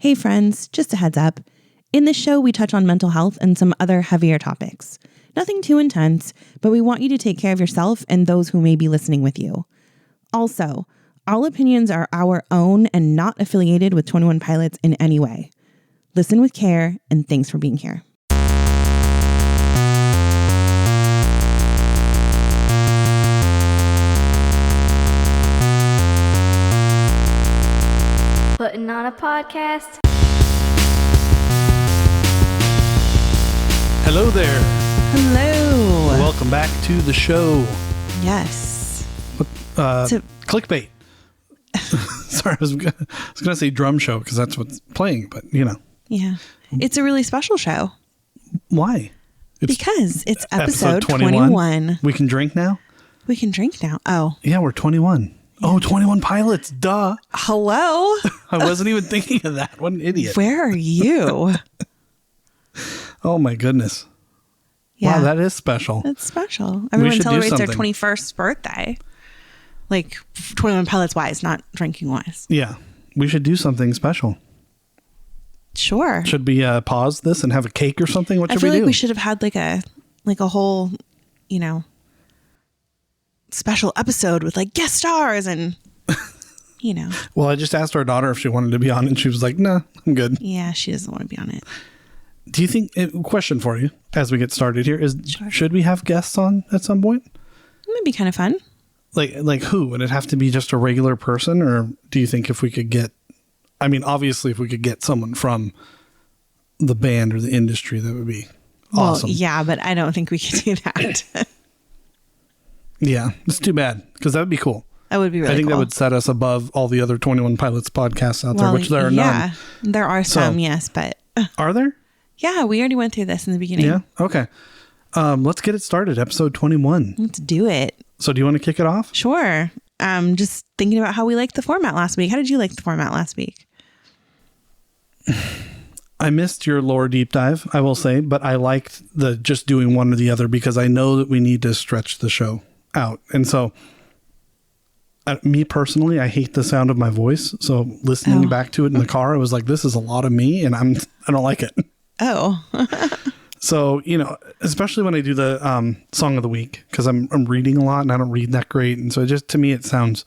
Hey friends, just a heads up. In this show, we touch on mental health and some other heavier topics. Nothing too intense, but we want you to take care of yourself and those who may be listening with you. Also, all opinions are our own and not affiliated with 21 Pilots in any way. Listen with care, and thanks for being here. Putting on a podcast. Hello there. Hello. Welcome back to the show. Yes. Clickbait. Sorry, I was going to say drum show because that's what's playing, but you know. Yeah. It's a really special show. Why? Because it's episode 21. We can drink now? We can drink now. Oh. Yeah, we're 21. Oh, 21 Pilots. Duh. Hello. I wasn't even thinking of that. What an idiot. Where are you? Oh, my goodness. Yeah. Wow, that is special. That's special. Everyone should do celebrates their something. 21st birthday. Like 21 Pilots wise, not drinking wise. Yeah. We should do something special. Sure. Should we pause this and have a cake or something? What I should feel we like do? we should have had like a whole, special episode with like guest stars and, Well, I just asked our daughter if she wanted to be on and she was like, nah, I'm good. Yeah, she doesn't want to be on it. Do you think, question for you as we get started here is, Sure. Should we have guests on at some point? It might be kind of fun. Like who? Would it have to be just a regular person, or do you think if we could get, obviously if we could get someone from the band or the industry, that would be awesome. Well, yeah, but I don't think we could do that. Yeah, it's too bad because that would be cool. That would be really cool. I think that would set us above all the other 21 Pilots podcasts out there, which there are none. There are some, yes, but Are there? yeah, we already went through this in the beginning. Yeah. Okay. Let's get it started. Episode 21. Let's do it. So do you want to kick it off? Sure. Just thinking about how we liked the format last week. How did you like the format last week? I missed your lore deep dive, I will say, but I liked the just doing one or the other because I know that we need to stretch the show out. And so me personally, I hate the sound of my voice. So listening back to it in the car, I was like, this is a lot of me and I don't like it. Oh. So, especially when I do the song of the week, because I'm reading a lot and I don't read that great. And so to me, it sounds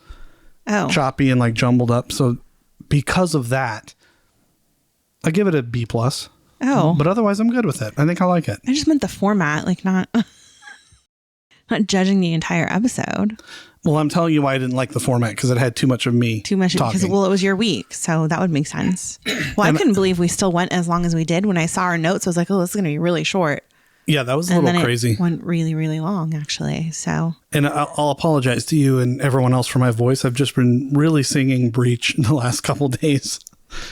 choppy and like jumbled up. So because of that, I give it a B+. Oh. But otherwise, I'm good with it. I think I like it. I just meant the format, like not judging the entire episode. Well, I'm telling you why I didn't like the format, because it had too much of me Too much talking. because, well, it was your week, so that would make sense. Well, I couldn't believe we still went as long as we did. When I saw our notes, I was like, oh, this is going to be really short. Yeah, that was a And little then crazy. it went really, really long, actually. So, And I'll apologize to you and everyone else for my voice. I've just been really singing Breach the last couple days.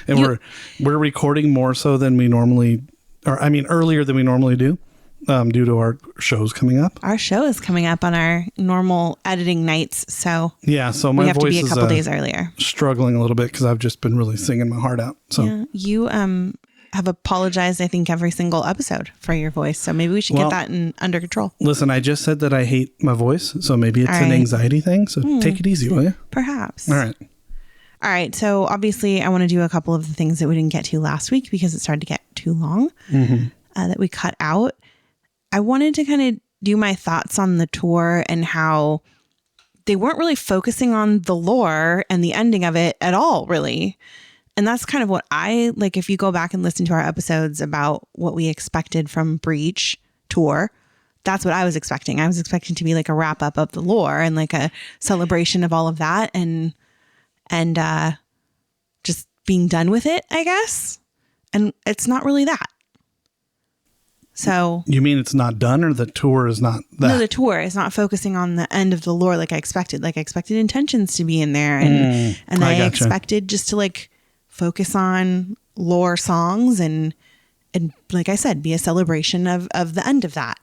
And we're recording more so than we normally, earlier than we normally do, due to our shows coming up. our show is coming up on our normal editing nights, so Yeah, so my we have to voice be a is couple days earlier. struggling a little bit because I've just been really singing my heart out. So Yeah, you have apologized, I think, every single episode for your voice, so maybe we should get that under control. listen, I just said that I hate my voice, so maybe it's All an right. anxiety thing. So take it easy, will you? Perhaps. All right. All right. So obviously I want to do a couple of the things that we didn't get to last week because it started to get too long that we cut out. I wanted to kind of do my thoughts on the tour and how they weren't really focusing on the lore and the ending of it at all, really. And that's kind of what I like. If you go back and listen to our episodes about what we expected from Breach tour, that's what I was expecting. I was expecting to be like a wrap up of the lore and like a celebration of all of that and just being done with it, I guess. And it's not really that. So You mean it's not done, or the tour is not that? no, the tour is not focusing on the end of the lore like I expected. Like I expected Intentions to be in there, and I gotcha. expected just to like focus on lore songs and like I said, be a celebration of the end of that.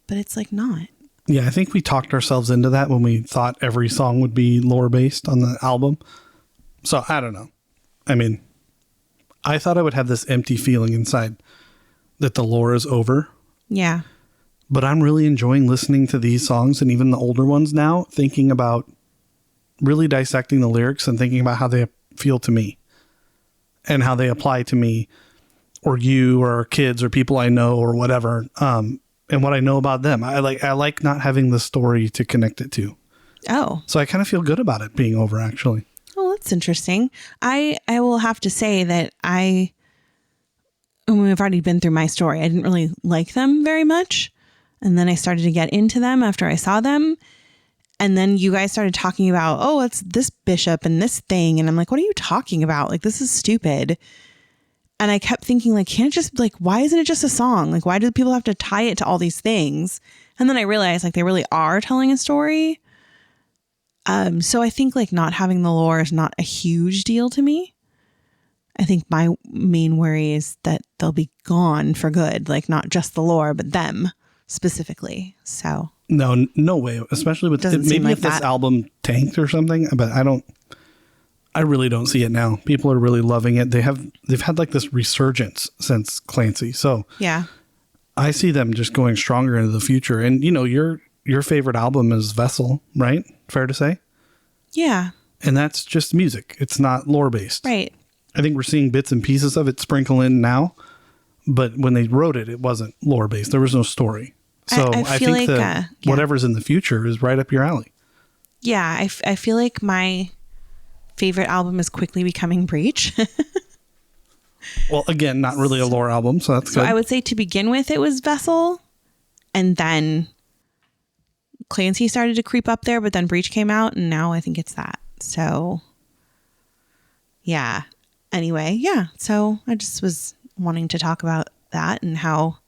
But it's like not. Yeah, I think we talked ourselves into that when we thought every song would be lore based on the album. So I don't know. I thought I would have this empty feeling inside that the lore is over. Yeah. But I'm really enjoying listening to these songs and even the older ones now, thinking about really dissecting the lyrics and thinking about how they feel to me. and how they apply to me or you or kids or people I know or whatever. And what I know about them. I like not having the story to connect it to. Oh. So I kind of feel good about it being over, actually. Oh, that's interesting. I will have to say that we've already been through my story. I didn't really like them very much. And then I started to get into them after I saw them. And then you guys started talking about, oh, it's this bishop and this thing. And I'm like, what are you talking about? Like, this is stupid. And I kept thinking, like, can't it just, like, why isn't it just a song? Like, why do people have to tie it to all these things? And then I realized, like, they really are telling a story. So I think, like, not having the lore is not a huge deal to me. I think my main worry is that they'll be gone for good. Like, not just the lore, but them specifically. So no way. Especially with maybe like if this album tanked or something, but I really don't see it now. People are really loving it. They've had like this resurgence since Clancy. So yeah, I see them just going stronger into the future. And you know, your favorite album is Vessel, right? Fair to say? Yeah. And that's just music. It's not lore based. Right. I think we're seeing bits and pieces of it sprinkle in now, but when they wrote it, it wasn't lore based. There was no story. So I think like, that whatever's in the future is right up your alley. Yeah. I feel like my favorite album is quickly becoming Breach. Well, again, not really a lore album, so that's good. I would say to begin with, it was Vessel, and then Clancy started to creep up there, but then Breach came out, and now I think it's that. So, yeah. Anyway, yeah. So I just was wanting to talk about that and how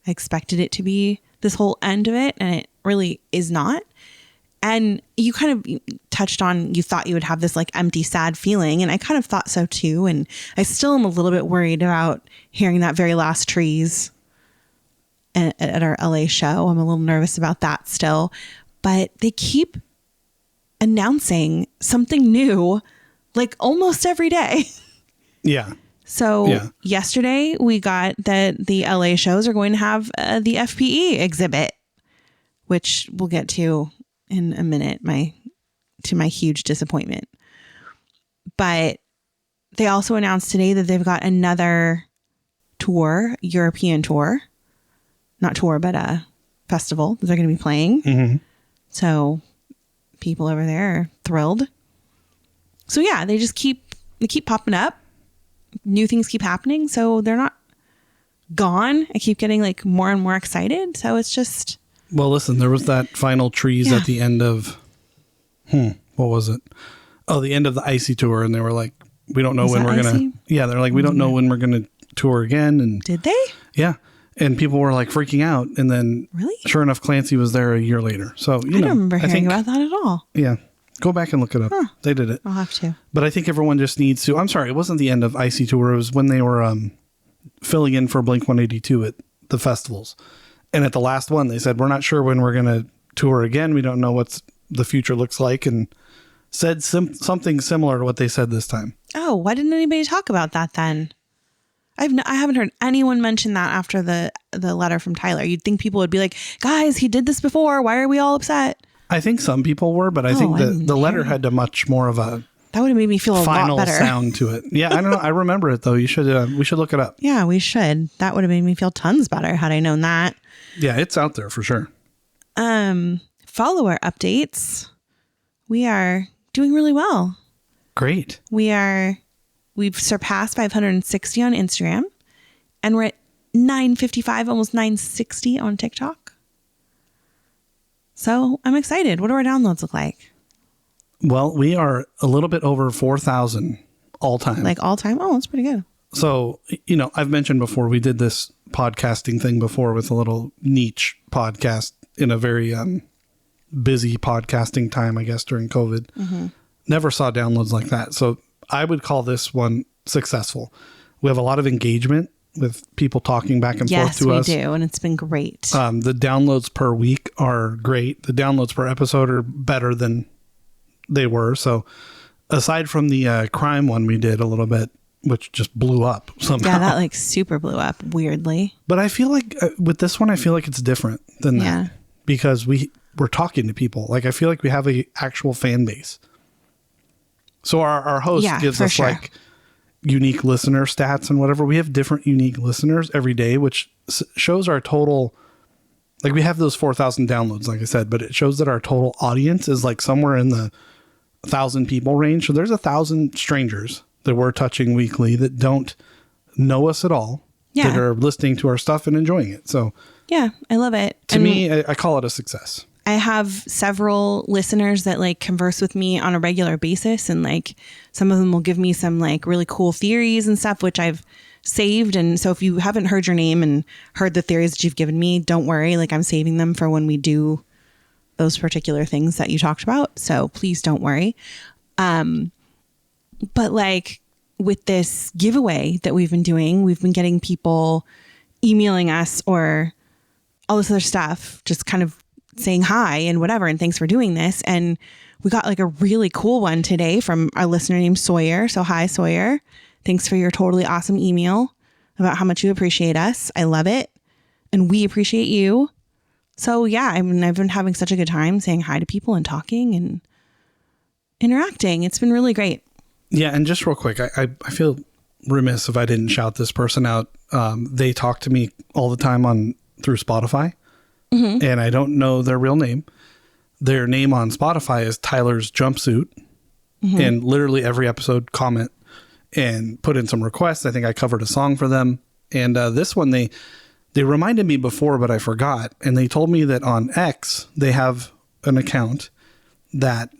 I expected it to be this whole end of it, and it really is not. And you kind of touched on, you thought you would have this like empty, sad feeling. And I kind of thought so too. And I still am a little bit worried about hearing that very last Trees at our LA show. I'm a little nervous about that still. But they keep announcing something new like almost every day. Yeah. So yesterday we got that the LA shows are going to have the FPE exhibit, which we'll get to in a minute, to my huge disappointment. But they also announced today that they've got another tour, European tour, not tour, but a festival that they're going to be playing. Mm-hmm. So people over there are thrilled. So yeah, they keep popping up. New things keep happening. So they're not gone. I keep getting like more and more excited. So it's just... Well, listen, there was that final Trees at the end of, what was it? Oh, the end of the Icy tour. And they were like, we don't know when we're going to, they're like, we don't know when we're going to tour again. And did they? Yeah. And people were like freaking out. And then sure enough, Clancy was there a year later. So, I don't remember hearing about that at all. Yeah. Go back and look it up. Huh. They did it. I'll have to. But I think everyone just needs to, I'm sorry, it wasn't the end of Icy tour. It was when they were filling in for Blink-182 at the festivals. And at the last one, they said, we're not sure when we're going to tour again. We don't know what the future looks like. And said something similar to what they said this time. Oh, why didn't anybody talk about that then? I haven't heard anyone mention that after the letter from Tyler. You'd think people would be like, guys, he did this before. Why are we all upset? I think some people were, but I think the letter had a much more of a... That would have made me feel a final lot better. Sound to it. Yeah, I don't know. I remember it though. We should look it up. Yeah, we should. That would have made me feel tons better had I known that. Yeah, it's out there for sure. Follower updates. We are doing really well. Great. We've surpassed 560 on Instagram, and we're at 955, almost 960 on TikTok. So I'm excited. What do our downloads look like? Well, we are a little bit over 4,000 all time. Like all time? Oh, that's pretty good. So, I've mentioned before, we did this podcasting thing before with a little niche podcast in a very busy podcasting time, I guess, during COVID. Mm-hmm. Never saw downloads like that. So I would call this one successful. We have a lot of engagement with people talking back and forth to us. Yes, we do. And it's been great. The downloads per week are great. The downloads per episode are better than they were. So aside from the crime one we did a little bit, which just blew up somehow. Yeah, that like super blew up weirdly. But I feel like with this one, I feel like it's different than that because we're talking to people. Like I feel like we have a actual fan base. So our host gives us unique listener stats and whatever. We have different unique listeners every day, which shows our total. Like we have those 4,000 downloads, like I said, but it shows that our total audience is like somewhere in the 1,000 people range. So there's 1,000 strangers that we're touching weekly that don't know us at all, that are listening to our stuff and enjoying it. So yeah, I love it. To me, I call it a success. I have several listeners that like converse with me on a regular basis. And like some of them will give me some like really cool theories and stuff, which I've saved. And so if you haven't heard your name and heard the theories that you've given me, don't worry. Like I'm saving them for when we do those particular things that you talked about. So please don't worry. But like with this giveaway that we've been doing, we've been getting people emailing us or all this other stuff, just kind of saying hi and whatever. And thanks for doing this. And we got like a really cool one today from our listener named Sawyer. So hi, Sawyer. Thanks for your totally awesome email about how much you appreciate us. I love it. And we appreciate you. So yeah, I mean, I've been having such a good time saying hi to people and talking and interacting. It's been really great. Yeah. And just real quick, I feel remiss if I didn't shout this person out. They talk to me all the time through Spotify, and I don't know their real name. Their name on Spotify is Tyler's Jumpsuit, and literally every episode comment and put in some requests. I think I covered a song for them. And this one, they reminded me before, but I forgot. And they told me that on X, they have an account that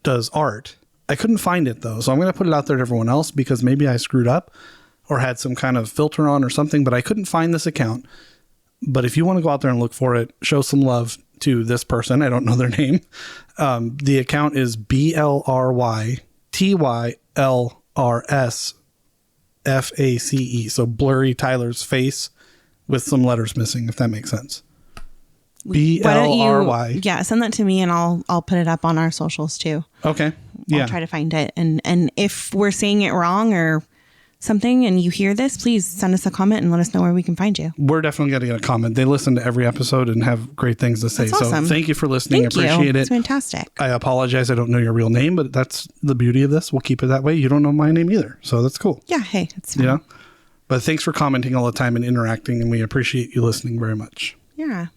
does art. I couldn't find it though. So I'm going to put it out there to everyone else because maybe I screwed up or had some kind of filter on or something, but I couldn't find this account. But if you want to go out there and look for it, show some love to this person. I don't know their name. The account is BLRYTYLRSFACE. So Blurry Tyler's face with some letters missing, if that makes sense. BLRY. Yeah, send that to me and I'll put it up on our socials too. Okay. Yeah. I'll try to find it. And if we're saying it wrong or something and you hear this, please send us a comment and let us know where we can find you. We're definitely going to get a comment. They listen to every episode and have great things to say. That's awesome. So thank you for listening. Appreciate it. It's fantastic. I apologize. I don't know your real name, but that's the beauty of this. We'll keep it that way. You don't know my name either. So that's cool. Yeah. Hey, it's fine. Yeah. But thanks for commenting all the time and interacting. And we appreciate you listening very much. Yeah.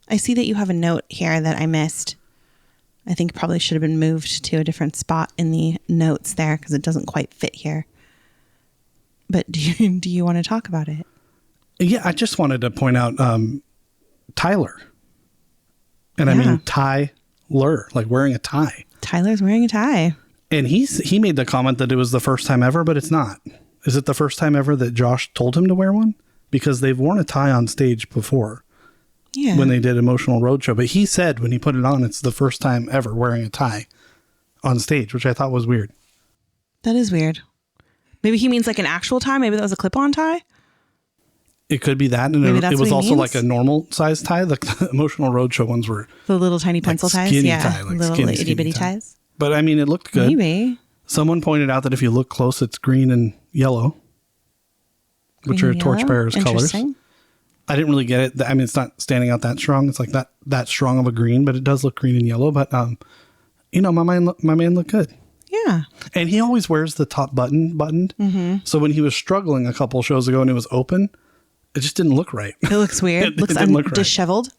I see that you have a note here that I missed. I think probably should have been moved to a different spot in the notes there because it doesn't quite fit here. But do you want to talk about it? Yeah, I just wanted to point out Tyler. And I mean Tyler, like wearing a tie. Tyler's wearing a tie. And he made the comment that it was the first time ever, but it's not. Is it the first time ever that Josh told him to wear one? Because they've worn a tie on stage before. Yeah. When they did Emotional Roadshow. But he said when he put it on, it's the first time ever wearing a tie on stage, which I thought was weird. That is weird. Maybe he means like an actual tie. Maybe that was a clip-on tie. It could be that. And it was also like a normal size tie. The Emotional Roadshow ones were the little tiny pencil ties. Yeah. Tie, like little itty bitty ties. But I mean, it looked good. Maybe. Someone pointed out that if you look close, it's green and yellow, which are Torchbearer's colors. I didn't really get it. I mean, it's not standing out that strong. It's like that strong of a green, but it does look green and yellow. But, my man looked good. Yeah. And he always wears the top buttoned. Mm-hmm. So when he was struggling a couple shows ago and it was open, it just didn't look right. It looks weird. It looks disheveled.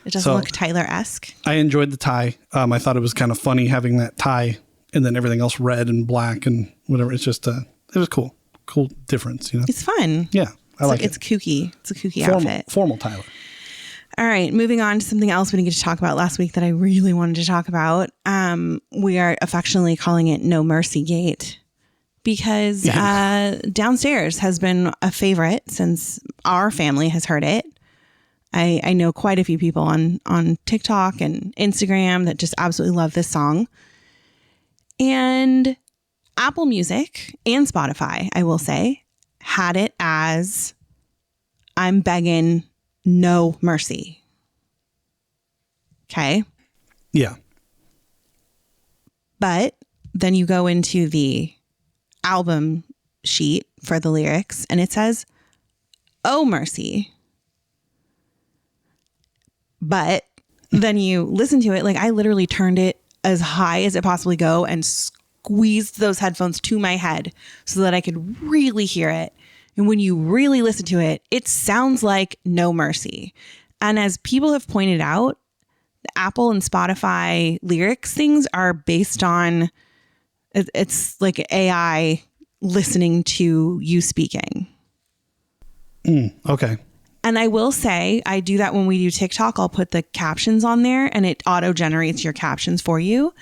It doesn't look Tyler-esque. I enjoyed the tie. I thought it was kind of funny having that tie and then everything else red and black and whatever. It's just, it was cool. Cool difference, It's fun. Yeah. I like it. It's kooky. It's a kooky outfit. Formal Tyler. All right. Moving on to something else we didn't get to talk about last week that I really wanted to talk about. We are affectionately calling it No Mercy Gate because Downstairs has been a favorite since our family has heard it. I know quite a few people on TikTok and Instagram that just absolutely love this song. And Apple Music and Spotify, I will say, had it as I'm begging no mercy. Okay. Yeah. But then you go into the album sheet for the lyrics and it says, oh, mercy. But then you listen to it. Like I literally turned it as high as it possibly go and squeezed those headphones to my head so that I could really hear it. And when you really listen to it, it sounds like No Mercy. And as people have pointed out, the Apple and Spotify lyrics things are based on, it's like AI listening to you speaking. Okay. And I will say, I do that when we do TikTok. I'll put the captions on there and it auto generates your captions for you.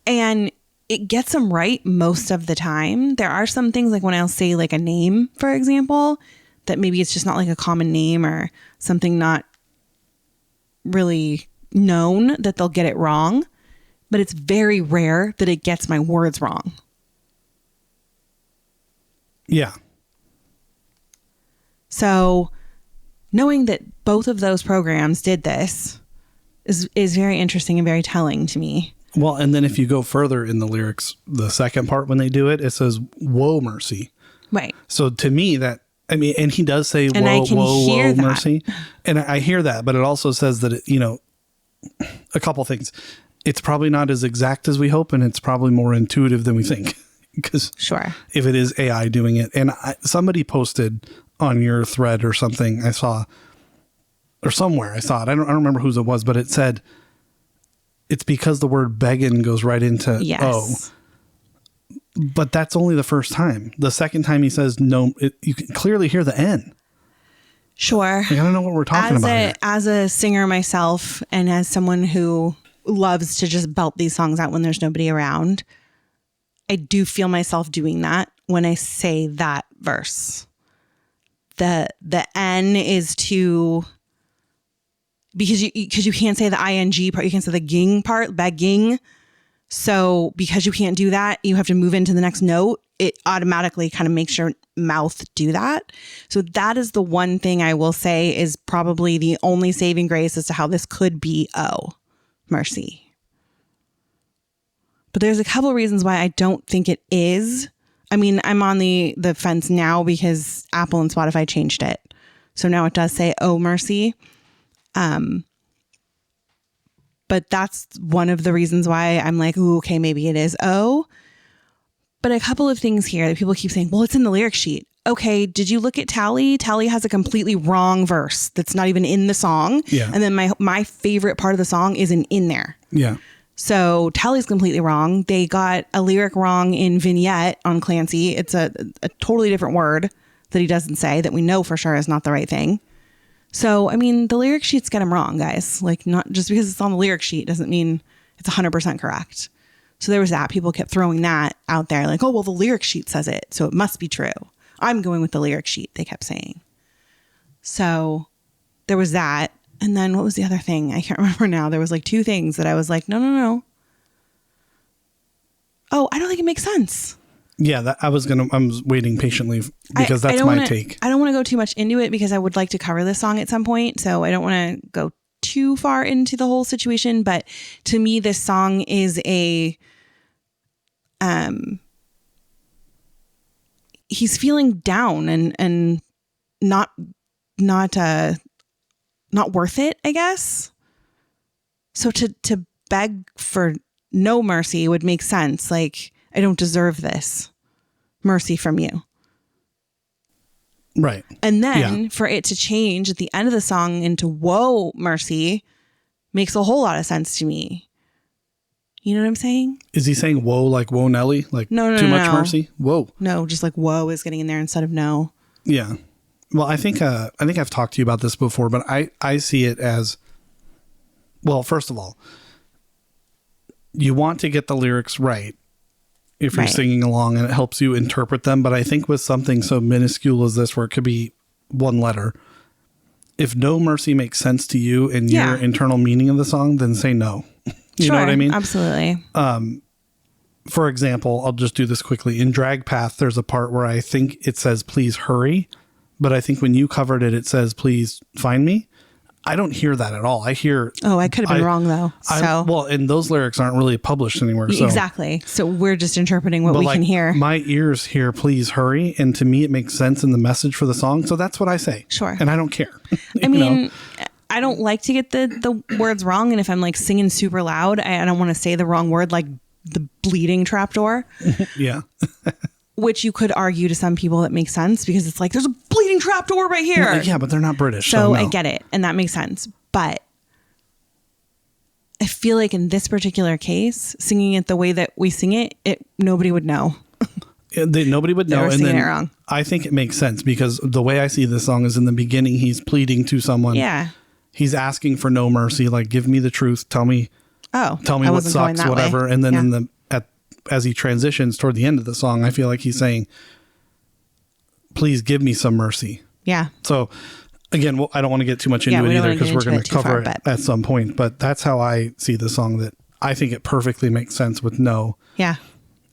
And it gets them right most of the time. There are some things like when I'll say like a name, for example, that maybe it's just not like a common name or something not really known, that they'll get it wrong. But it's very rare that it gets my words wrong. Yeah. So knowing that both of those programs did this is very interesting and very telling to me. Well, and then if you go further in the lyrics, the second part when they do it, it says, "Whoa, mercy." Right. So to me that, I mean, and he does say, And "Whoa, I can whoa, hear whoa, that. mercy," and I hear that, but it also says that it, a couple things. It's probably not as exact as we hope, and it's probably more intuitive than we think. Because Sure. if it is AI doing it, and somebody posted on your thread or something, I saw, or somewhere I saw it. I don't remember whose it was, but it said it's because the word begging goes right into Yes. But that's only the first time. The second time he says no, you can clearly hear the N. Sure. Like, I don't know what we're talking about here. As a singer myself, and as someone who loves to just belt these songs out when there's nobody around, I do feel myself doing that when I say that verse. The N is to, because you can't say the ing part, you can't say the ging part, begging. So because you can't do that, you have to move into the next note. It automatically kind of makes your mouth do that. So that is the one thing I will say is probably the only saving grace as to how this could be mercy. But there's a couple of reasons why I don't think it is. I mean, I'm on the fence now because Apple and Spotify changed it. So now it does say, "Oh, mercy." But that's one of the reasons why I'm like, ooh, okay, maybe it is "Oh." But a couple of things here that people keep saying, well, it's in the lyric sheet. Okay, did you look at Tally? Tally has a completely wrong verse that's not even in the song. Yeah. And then my favorite part of the song isn't in there. Yeah. So Tally's completely wrong. They got a lyric wrong in Vignette on Clancy. It's a totally different word that he doesn't say that we know for sure is not the right thing. So, I mean, the lyric sheets get him wrong, guys. Like, not just because it's on the lyric sheet doesn't mean it's 100% correct. So there was that. People kept throwing that out there like, oh, well, the lyric sheet says it, so it must be true. I'm going with the lyric sheet, they kept saying. So there was that. And then what was the other thing? I can't remember now. There was like two things that I was like, no. Oh, I don't think it makes sense. Yeah, I'm waiting patiently because that's my take. I don't want to go too much into it because I would like to cover this song at some point. So I don't want to go too far into the whole situation. But to me, this song is he's feeling down and not worth it, I guess. So to beg for no mercy would make sense. Like, I don't deserve this mercy from you. Right. And then for it to change at the end of the song into "Whoa, mercy" makes a whole lot of sense to me. You know what I'm saying? Is he saying "whoa" like "whoa, Nelly"? Like no, too much mercy? Whoa. No, just like "whoa" is getting in there instead of "no." Yeah. Well, I think I've talked to you about this before, but I see it as, well, first of all, you want to get the lyrics right if you're singing along and it helps you interpret them. But I think with something so minuscule as this, where it could be one letter, if "no mercy" makes sense to you and your internal meaning of the song, then say no. You know what I mean? Absolutely. For example, I'll just do this quickly. In Drag Path, there's a part where I think it says "please hurry," but I think when you covered it, it says "please find me." I don't hear that at all. I hear... Oh, I could have been wrong, though. Well, and those lyrics aren't really published anywhere. So. Exactly. So we're just interpreting what we can hear. My ears hear "please hurry," and to me, it makes sense in the message for the song. So that's what I say. Sure. And I don't care. I mean... I don't like to get the words wrong. And if I'm like singing super loud, I don't want to say the wrong word like the bleeding trapdoor. Yeah. Which you could argue to some people that makes sense because it's like, there's a bleeding trapdoor right here. Yeah, but they're not British. So no. I get it. And that makes sense. But I feel like in this particular case, singing it the way that we sing it, nobody would know. Nobody would know. They were and singing then it wrong. I think it makes sense because the way I see this song is in the beginning, he's pleading to someone. Yeah. He's asking for no mercy. Like, give me the truth. Tell me what sucks, whatever. Way. And then as he transitions toward the end of the song, I feel like he's saying, please give me some mercy. Yeah. So again, I don't want to get too much into it either because we're going to cover it at some point, but that's how I see the song, that I think it perfectly makes sense with no. Yeah.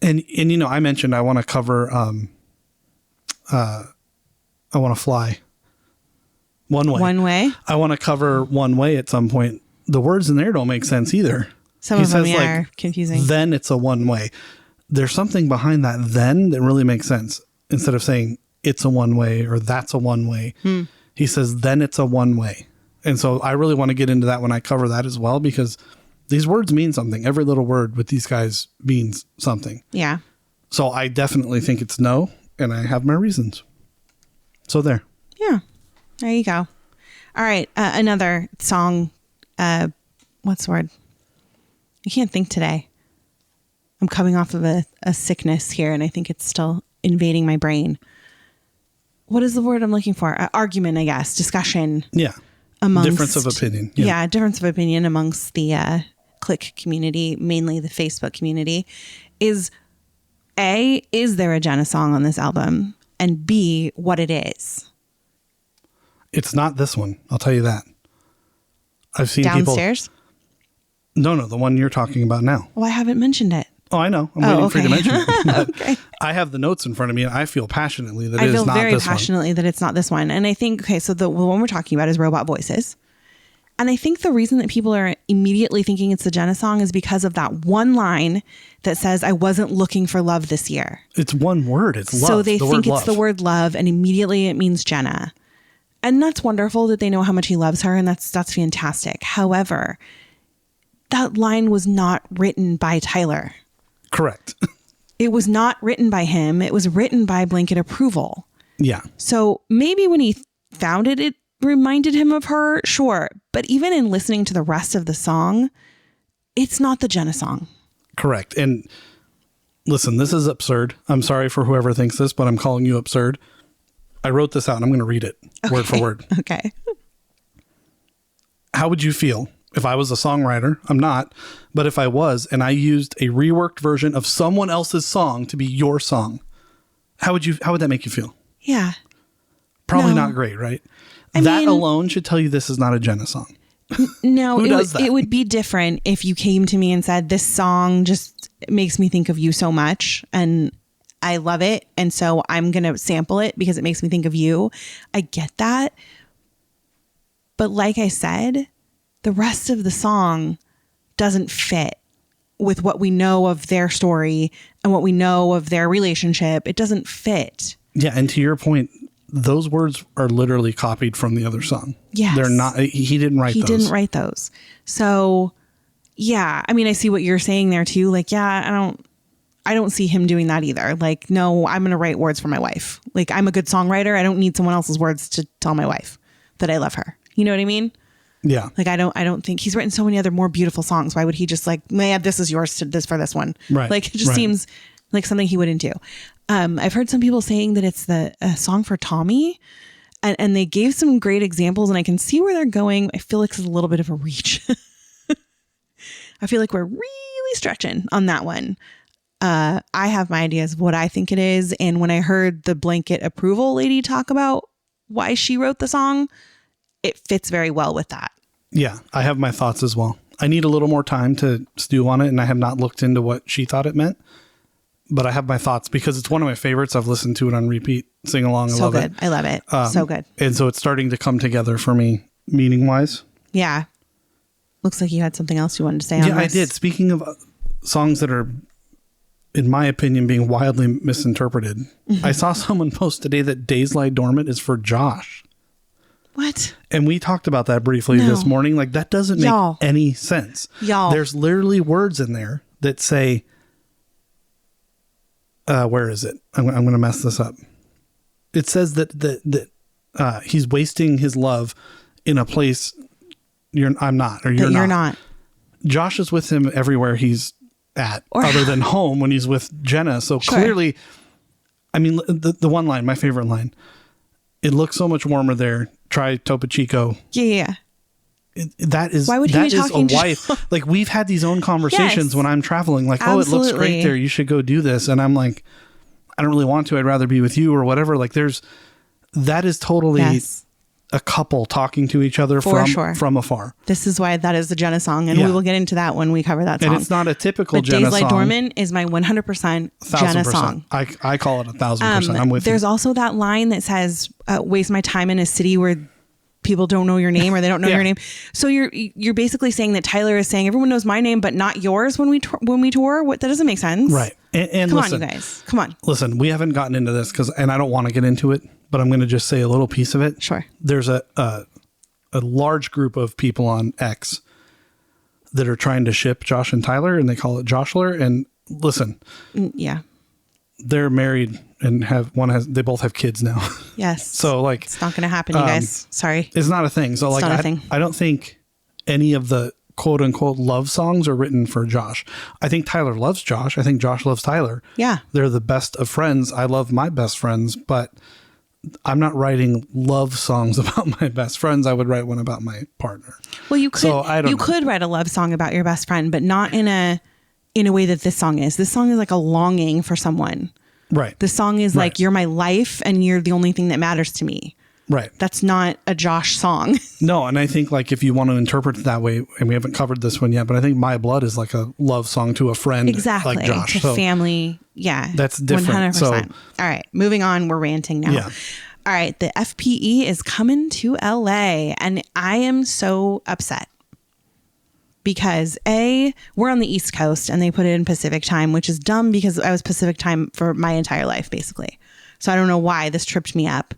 And you know, I mentioned I want to cover, I want to fly. One way. I want to cover One Way at some point. The words in there don't make sense either. Some of them are confusing. Then it's a one way. There's something behind that then that really makes sense. Instead of saying it's a one way or that's a one way, he says then it's a one way. And so I really want to get into that when I cover that as well, because these words mean something. Every little word with these guys means something. Yeah. So I definitely think it's no, and I have my reasons. So there. Yeah. There you go. All right. Another song. What's the word? I can't think today. I'm coming off of a sickness here, and I think it's still invading my brain. What is the word I'm looking for? Argument, I guess. Discussion. Yeah. Difference of opinion. Yeah. Difference of opinion amongst the clique community, mainly the Facebook community, is there a Jenna song on this album? And B, what it is. It's not this one. I'll tell you that. I've seen Downstairs? No, the one you're talking about now. Oh, I haven't mentioned it. Oh, I know. I'm waiting for you to mention it. Okay. I have the notes in front of me, and I feel passionately that I it is feel not very this passionately one. that it's not this one. And I think, okay, so the one we're talking about is Robot Voices. And I think the reason that people are immediately thinking it's the Jenna song is because of that one line that says, I wasn't looking for love this year. It's one word. It's love. So they think it's the word love, and immediately it means Jenna. And that's wonderful that they know how much he loves her, and that's fantastic. However, that line was not written by Tyler. Correct. It was not written by him. It was written by blanket approval. Yeah. So maybe when he found it, it reminded him of her. Sure. But even in listening to the rest of the song, it's not the Jenna song. Correct. And listen, this is absurd. I'm sorry for whoever thinks this, but I'm calling you absurd. I wrote this out and I'm going to read it word for word. Okay. How would you feel if I was a songwriter? I'm not, but if I was, and I used a reworked version of someone else's song to be your song, how would that make you feel? Yeah. Probably not great, right? That alone should tell you this is not a Jenna song. No, it would be different if you came to me and said, this song just makes me think of you so much and I love it. And so I'm going to sample it because it makes me think of you. I get that. But like I said, the rest of the song doesn't fit with what we know of their story and what we know of their relationship. It doesn't fit. Yeah. And to your point, those words are literally copied from the other song. Yes. They're not, he didn't write those. He didn't write those. So yeah, I mean, I see what you're saying there too. Like, yeah, I don't see him doing that either. Like, no, I'm going to write words for my wife. Like, I'm a good songwriter. I don't need someone else's words to tell my wife that I love her. You know what I mean? Yeah. Like, I don't think he's written so many other more beautiful songs. Why would he just like, man, this is yours to this for this one? Right. Like, it just seems like something he wouldn't do. I've heard some people saying that it's a song for Tommy, and they gave some great examples, and I can see where they're going. I feel like it's a little bit of a reach. I feel like we're really stretching on that one. I have my ideas of what I think it is. And when I heard the blanket approval lady talk about why she wrote the song, it fits very well with that. Yeah, I have my thoughts as well. I need a little more time to stew on it, and I have not looked into what she thought it meant. But I have my thoughts because it's one of my favorites. I've listened to it on repeat, sing along. I love it. I love it. So good. And so it's starting to come together for me, meaning wise. Yeah. Looks like you had something else you wanted to say on this. Yeah, I did. Speaking of songs that are, in my opinion, being wildly misinterpreted, I saw someone post today that Days Lie Dormant is for Josh. What? And we talked about that briefly this morning. Like, that doesn't make any sense. Y'all. There's literally words in there that say where is it? I'm going to mess this up. It says that he's wasting his love in a place I'm not, or you're not. Josh is with him everywhere he's at, other than home when he's with Jenna. So clearly, I mean, the one line, my favorite line, it looks so much warmer there. Try Topo Chico. Yeah. That is, why would that he be is a wife. Like, we've had these own conversations when I'm traveling, like, oh, it looks great there. You should go do this. And I'm like, I don't really want to. I'd rather be with you or whatever. Like, that is totally a couple talking to each other from afar. This is why that is the Jenna song. And we will get into that when we cover that song. And it's not a typical but Jenna Days song. Lie Dormant is my 100% Jenna song. I call it 1,000%. I'm with you. There's also that line that says, waste my time in a city where people don't know your name or they don't know your name. So you're basically saying that Tyler is saying everyone knows my name, but not yours when we tour. What, that doesn't make sense. Right. And come listen, on, you guys. Come on. Listen, we haven't gotten into this and I don't want to get into it, but I'm going to just say a little piece of it. Sure. There's a large group of people on X that are trying to ship Josh and Tyler, and they call it Joshler. And listen, they're married and they both have kids now. Yes. So like, it's not going to happen, you guys. Sorry. It's not a thing. So like, I don't think any of the quote unquote love songs are written for Josh. I think Tyler loves Josh. I think Josh loves Tyler. Yeah. They're the best of friends. I love my best friends, but I'm not writing love songs about my best friends. I would write one about my partner. Well, you could, could write a love song about your best friend, but not in a way that this song is. This song is like a longing for someone. Right. The song is like, you're my life and you're the only thing that matters to me. Right. That's not a Josh song. No. And I think like, if you want to interpret it that way, and we haven't covered this one yet, but I think My Blood is like a love song to a friend. Exactly. Like Josh. To family. Yeah. That's different. 100%. So, all right. Moving on. We're ranting now. Yeah. All right. The FPE is coming to LA and I am so upset because we're on the East Coast and they put it in Pacific time, which is dumb because I was Pacific time for my entire life, basically. So I don't know why this tripped me up.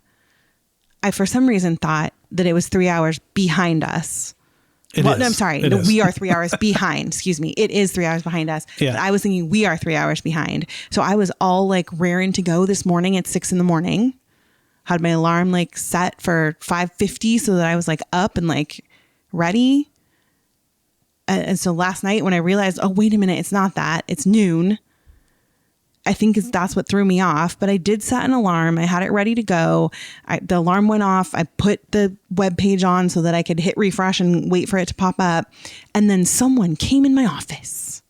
I, for some reason, thought that it was 3 hours behind us. No, I'm sorry. No, we are 3 hours behind. Excuse me. It is 3 hours behind us. Yeah. But I was thinking we are 3 hours behind. So I was all like raring to go this morning at 6 a.m. Had my alarm like set for 5:50 so that I was like up and like ready. And so last night when I realized, oh, wait a minute, it's not that. It's noon. I think that's what threw me off. But I did set an alarm. I had it ready to go. The alarm went off. I put the web page on so that I could hit refresh and wait for it to pop up. And then someone came in my office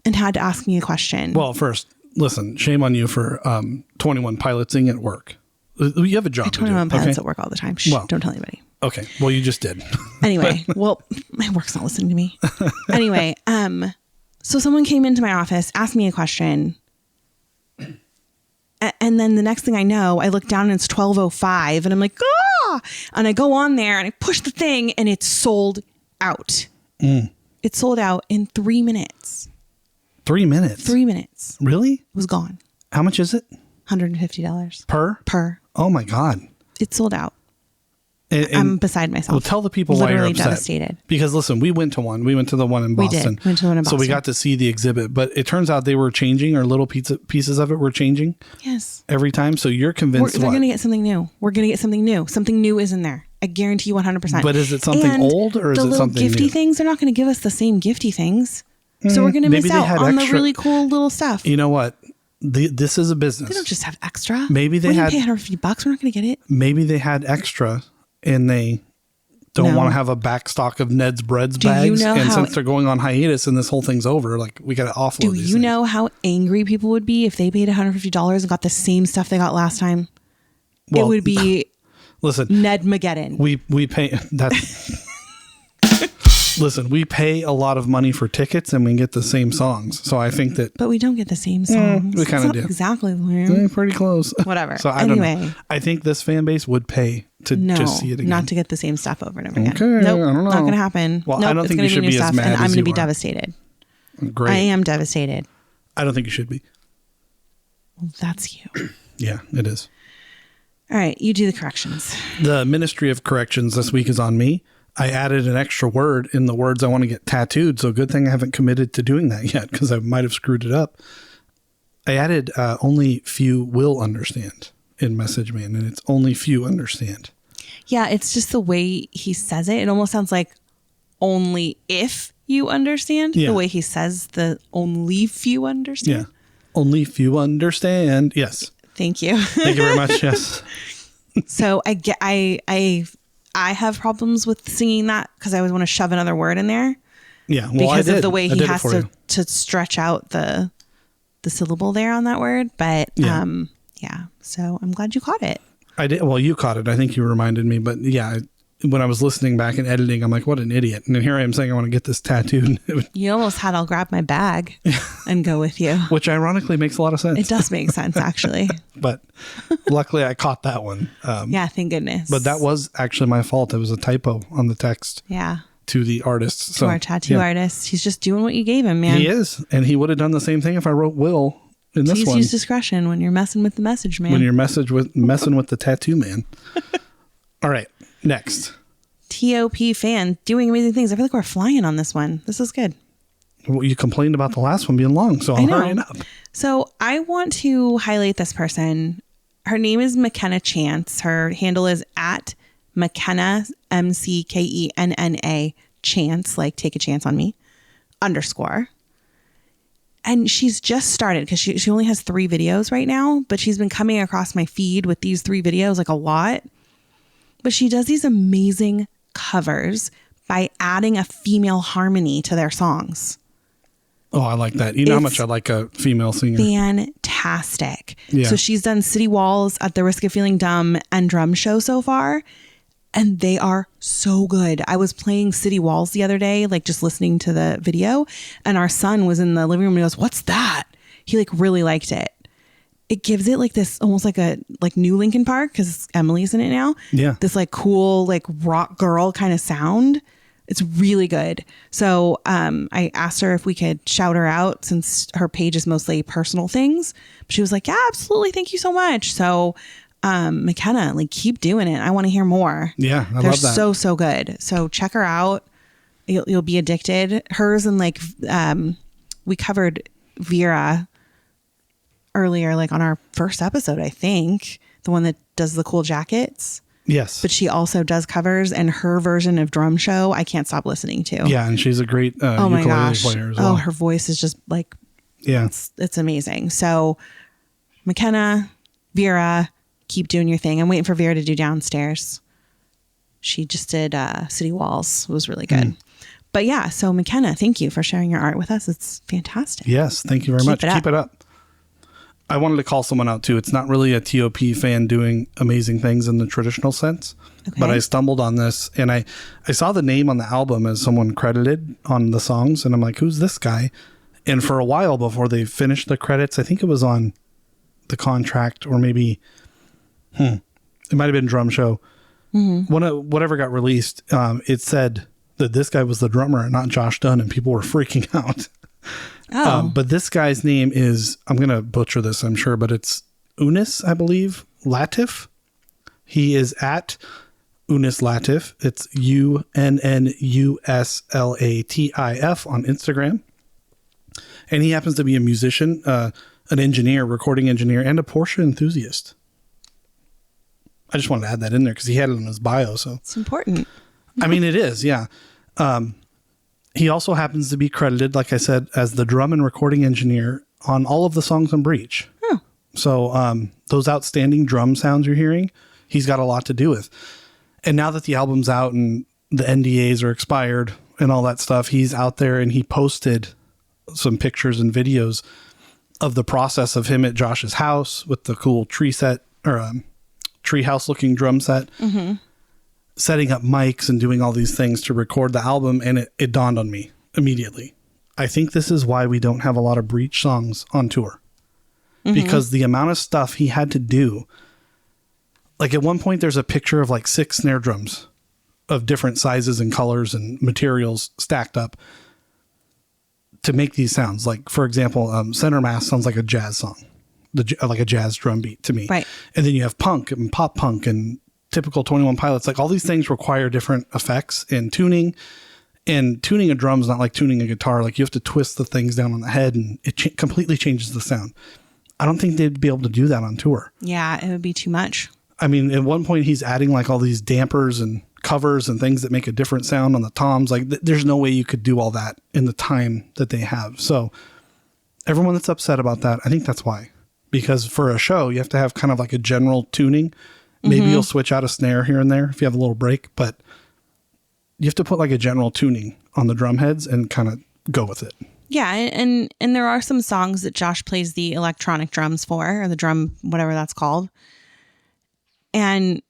and had to ask me a question. Well, first, listen, shame on you for 21 piloting at work. You have a job to do. 21 pilots at work all the time. Shh, well, don't tell anybody. Okay. Well, you just did. Anyway, well, my work's not listening to me. Anyway, so someone came into my office, asked me a question. And then the next thing I know, I look down and it's 12:05 and I'm like, ah! And I go on there and I push the thing and it's sold out. It sold out in 3 minutes. 3 minutes? 3 minutes. Really? It was gone. How much is it? $150. Per? Oh my God. It sold out. And I'm beside myself. Well, tell the people why you're upset. Devastated. Because listen, we went to one. We went to the one in Boston. We went to the one in Boston. So we got to see the exhibit. But it turns out they were changing, or little pieces of it were changing. Yes. Every time. So you're convinced they're going to get something new. We're going to get something new. Something new is in there. I guarantee you 100%. But is it something old or is it something new? The little gifty things, they're not going to give us the same gifty things. So we're going to miss out on the really cool little stuff. You know what? This is a business. They don't just have extra. Maybe they had... pay $150. We're not going to get it. Maybe they had extra and they don't want to have a back stock of Ned's Breads bags. And since they're going on hiatus and this whole thing's over, like, we got to offload these things. Do you know how angry people would be if they paid $150 and got the same stuff they got last time? Well, it would be... Listen, Nedmageddon. We pay... Listen, we pay a lot of money for tickets and we get the same songs. So I think that... But we don't get the same songs. We kind of do. Exactly. Pretty close. Whatever. So I don't know. I think this fan base would pay to just see it again. Not to get the same stuff over and over again. Okay. Nope, I don't know. Not going to happen. Well, I don't think you should be as mad as I'm going to be are. devastated. Great. I am devastated. I don't think you should be. Well, that's you. Yeah, it is. All right. You do the corrections. The Ministry of Corrections this week is on me. I added an extra word in the words I want to get tattooed. So good thing I haven't committed to doing that yet because I might have screwed it up. I added only few will understand in Message Man, and it's only few understand. Yeah, it's just the way he says it. It almost sounds like only if you understand. Yeah. The way he says the only few understand. Yeah. Only few understand. Yes. Thank you. Thank you very much. Yes. So I have problems with singing that because I always want to shove another word in there. Yeah. Well, because I did. of the way he has to stretch out the syllable there on that word. But yeah. So I'm glad you caught it. I did. Well, you caught it. I think you reminded me. But yeah, when I was listening back and editing, I'm like, what an idiot. And then here I am saying I want to get this tattooed. You almost had I'll grab my bag and go with you. Which ironically makes a lot of sense. It does make sense, actually. But luckily I caught that one. Yeah, thank goodness. But that was actually my fault. It was a typo on the text. Yeah. To the artist. To our tattoo artist. He's just doing what you gave him, man. He is. And he would have done the same thing if I wrote Will in this one. Please use discretion when you're messing with the message man. When you're messing with the tattoo man. All right. Next. TOP fan doing amazing things. I feel like we're flying on this one. This is good. Well, you complained about the last one being long, so I'll hurry it up. So I want to highlight this person. Her name is McKenna Chance. Her handle is at McKenna, McKenna Chance, like take a chance on me, _ And she's just started because she only has 3 videos right now, but she's been coming across my feed with these 3 videos like a lot. But she does these amazing covers by adding a female harmony to their songs. Oh, I like that. You know how much I like a female singer. Fantastic. Yeah. So she's done City Walls, At the Risk of Feeling Dumb, and Drum Show so far. And they are so good. I was playing City Walls the other day, like just listening to the video. And our son was in the living room and he goes, "What's that?" He like really liked it. It gives it like this almost like a new Linkin Park because Emily's in it now. Yeah. This like cool like rock girl kind of sound. It's really good. So I asked her if we could shout her out since her page is mostly personal things. But she was like, "Yeah, absolutely. Thank you so much." So McKenna, like keep doing it. I want to hear more. Yeah, I They're love that. so good. So check her out. You'll be addicted. Hers and like we covered Vera earlier, like on our first episode, I think, the one that does the cool jackets. Yes. But she also does covers, and her version of Drum Show, I can't stop listening to. Yeah, and she's a great oh my ukulele gosh. player as well. Oh, her voice is just like, yeah, it's amazing. So McKenna, Vera, keep doing your thing. I'm waiting for Vera to do Downstairs. She just did City Walls. It was really good. But yeah, so McKenna, thank you for sharing your art with us. It's fantastic. Yes, thank you very much. Keep it up. I wanted to call someone out too. It's not really a TOP fan doing amazing things in the traditional sense, but I stumbled on this and I saw the name on the album as someone credited on the songs. And I'm like, who's this guy? And for a while before they finished the credits, I think it was on the contract or maybe, it might've been Drum Show. Whatever got released, it said that this guy was the drummer and not Josh Dunn, and people were freaking out. But this guy's name is, I'm going to butcher this, I'm sure, but it's Unis, I believe, Latif. He is at Unis Latif. It's UNNUSLATIF on Instagram. And he happens to be a musician, an engineer, recording engineer, and a Porsche enthusiast. I just wanted to add that in there because he had it in his bio. So it's important. I mean, it is. Yeah. He also happens to be credited, like I said, as the drum and recording engineer on all of the songs on Breach. So those outstanding drum sounds you're hearing, he's got a lot to do with. And now that the album's out and the NDAs are expired and all that stuff, he's out there and he posted some pictures and videos of the process of him at Josh's house with the cool tree set or tree house looking drum set. Setting up mics and doing all these things to record the album. And it dawned on me immediately. I think this is why we don't have a lot of Breach songs on tour, because the amount of stuff he had to do. Like at one point, there's a picture of like 6 snare drums of different sizes and colors and materials stacked up to make these sounds. Like, for example, Center Mass sounds like a jazz song, like a jazz drum beat to me. Right. And then you have punk and pop punk and typical 21 Pilots. Like all these things require different effects and tuning. And tuning a drum is not like tuning a guitar. Like you have to twist the things down on the head and it completely changes the sound. I don't think they'd be able to do that on tour. Yeah, it would be too much. I mean, at one point he's adding like all these dampers and covers and things that make a different sound on the toms. Like there's no way you could do all that in the time that they have. So everyone that's upset about that, I think that's why. Because for a show, you have to have kind of like a general tuning. Maybe you'll switch out a snare here and there if you have a little break, but you have to put like a general tuning on the drum heads and kind of go with it. Yeah, and there are some songs that Josh plays the electronic drums for, or the drum, whatever that's called. And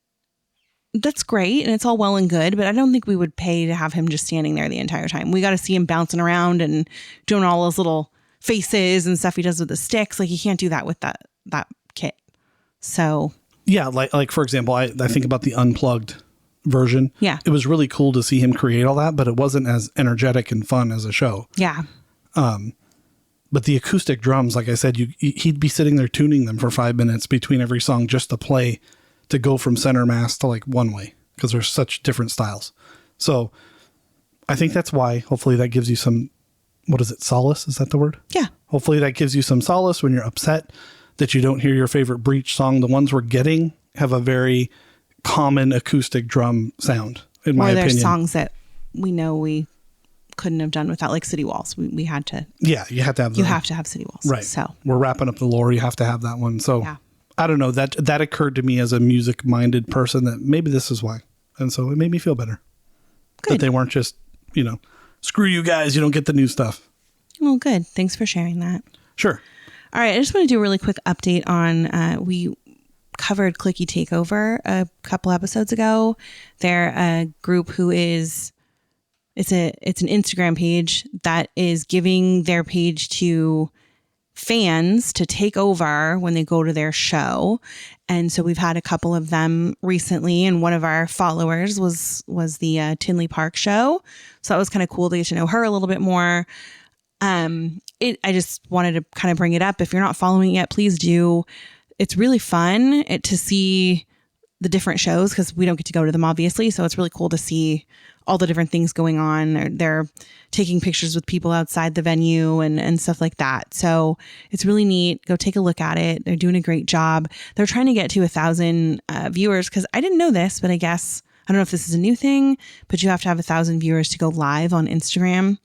that's great, and it's all well and good, but I don't think we would pay to have him just standing there the entire time. We got to see him bouncing around and doing all those little faces and stuff he does with the sticks. Like, you can't do that with that kit. So... Yeah, like for example, I think about the unplugged version. Yeah. It was really cool to see him create all that, but it wasn't as energetic and fun as a show. Yeah. But the acoustic drums, like I said, he'd be sitting there tuning them for 5 minutes between every song just to play, to go from center mass to like one way, because there's such different styles. So I think that's why. Hopefully that gives you some, what is it, solace? Is that the word? Yeah. Hopefully that gives you some solace when you're upset that you don't hear your favorite Breach song. The ones we're getting have a very common acoustic drum sound, in my opinion. Or there's songs that we know we couldn't have done without, like City Walls. We had to. Yeah, you have to have. You have to have City Walls. Right. So we're wrapping up the lore. You have to have that one. So yeah. I don't know, that occurred to me as a music-minded person that maybe this is why, and so it made me feel better. Good. That they weren't just, screw you guys, you don't get the new stuff. Well, good. Thanks for sharing that. Sure. All right, I just want to do a really quick update on, we covered Clique Takeover a couple episodes ago. They're a group who is, it's an Instagram page that is giving their page to fans to take over when they go to their show. And so we've had a couple of them recently, and one of our followers was the Tinley Park show. So that was kind of cool to get to know her a little bit more. I just wanted to kind of bring it up. If you're not following it yet, please do. It's really fun to see the different shows, because we don't get to go to them, obviously. So it's really cool to see all the different things going on. They're taking pictures with people outside the venue and stuff like that. So it's really neat. Go take a look at it. They're doing a great job. They're trying to get to 1,000 viewers, because I didn't know this, but I guess, I don't know if this is a new thing, but you have to have 1,000 viewers to go live on Instagram.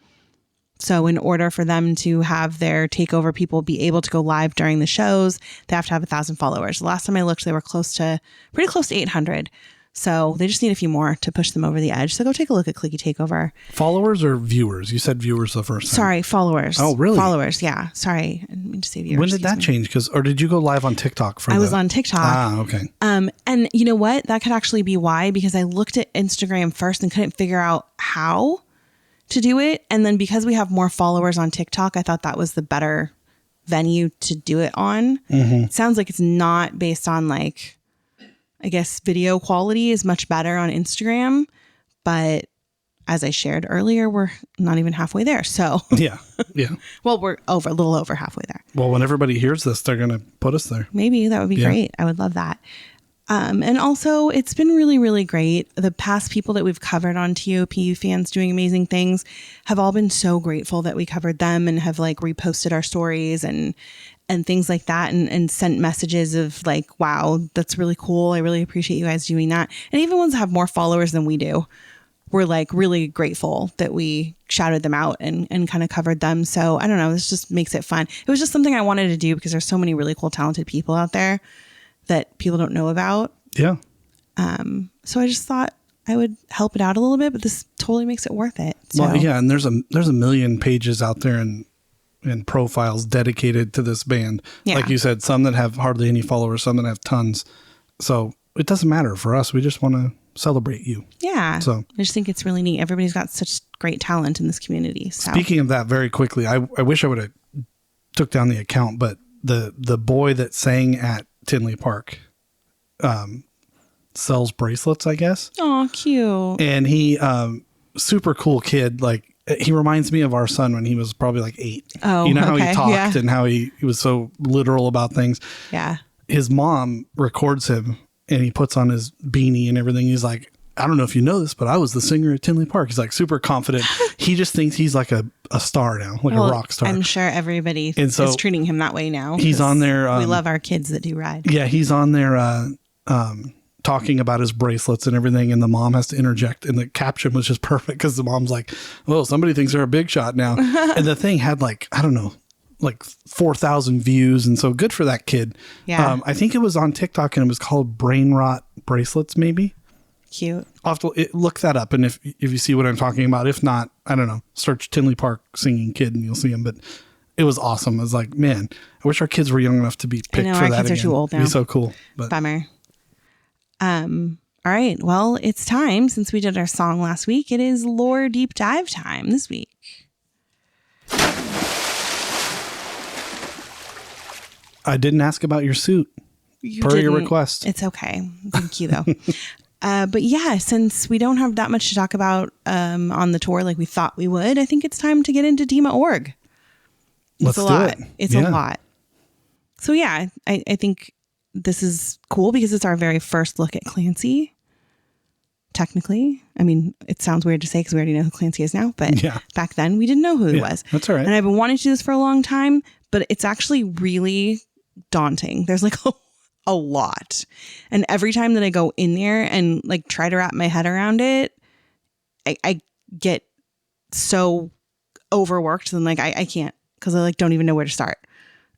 So in order for them to have their takeover people be able to go live during the shows, they have to have 1,000 followers. The last time I looked, they were pretty close to 800. So they just need a few more to push them over the edge. So go take a look at Clique Takeover. Followers or viewers? You said viewers the first time. Sorry, followers. Oh, really? Followers, yeah. Sorry, I didn't mean to say viewers. When did that change? Or did you go live on TikTok for that? I was on TikTok. Ah, okay. And you know what? That could actually be why, because I looked at Instagram first and couldn't figure out how to do it. And then because we have more followers on TikTok, I thought that was the better venue to do it on. Mm-hmm. It sounds like it's not based on, like, I guess video quality is much better on Instagram, but as I shared earlier, we're not even halfway there. So yeah. Well, we're a little over halfway there. Well, when everybody hears this, they're going to put us there. Maybe that would be great. I would love that. And also, it's been really, really great. The past people that we've covered on TOP Fans Doing Amazing Things have all been so grateful that we covered them, and have like reposted our stories and things like that, and sent messages of like, wow, that's really cool. I really appreciate you guys doing that. And even ones that have more followers than we do, we're like really grateful that we shouted them out and kind of covered them. So I don't know, this just makes it fun. It was just something I wanted to do because there's so many really cool, talented people out there that people don't know about. Yeah. So I just thought I would help it out a little bit, but this totally makes it worth it. So. Well, yeah, and there's a million pages out there and profiles dedicated to this band. Yeah. Like you said, some that have hardly any followers, some that have tons. So it doesn't matter for us. We just want to celebrate you. Yeah. So I just think it's really neat. Everybody's got such great talent in this community. So. Speaking of that, very quickly, I wish I would have took down the account, but the boy that sang at Tinley Park sells bracelets, I guess. Oh, cute. And he super cool kid. Like, he reminds me of our son when he was probably like 8. Oh, you know how okay. he talked and how he was so literal about things. Yeah. His mom records him and he puts on his beanie and everything. He's like, I don't know if you know this, but I was the singer at Tinley Park. He's like super confident. He just thinks he's like a star now, like a rock star. I'm sure everybody is treating him that way now. He's on there. We love our kids that do ride. Yeah, he's on there talking about his bracelets and everything, and the mom has to interject, and the caption was just perfect because the mom's like, "Oh, somebody thinks they're a big shot now," and the thing had like, I don't know, like 4,000 views, and so good for that kid. Yeah, I think it was on TikTok, and it was called Brain Rot Bracelets, maybe. Cute. I'll have to look that up, and if you see what I'm talking about, if not, I don't know, search Tinley Park singing kid and you'll see him. But it was awesome. I was like, man, I wish our kids were young enough to be picked for that again. Our kids are too old now. It'd be so cool. But. Bummer. All right. Well, it's time, since we did our song last week, it is lore deep dive time this week. I didn't ask about your suit. Per your request. It's okay. Thank you, though. But yeah, since we don't have that much to talk about on the tour like we thought we would, I think it's time to get into dmaorg. Let's do it. It's a lot. So yeah, I think this is cool because it's our very first look at Clancy. Technically, I mean, it sounds weird to say because we already know who Clancy is now, but back then we didn't know who he was. That's all right. And I've been wanting to do this for a long time, but it's actually really daunting. There's like a lot. And every time that I go in there and like try to wrap my head around it, I get so overworked and like I can't, because I like don't even know where to start.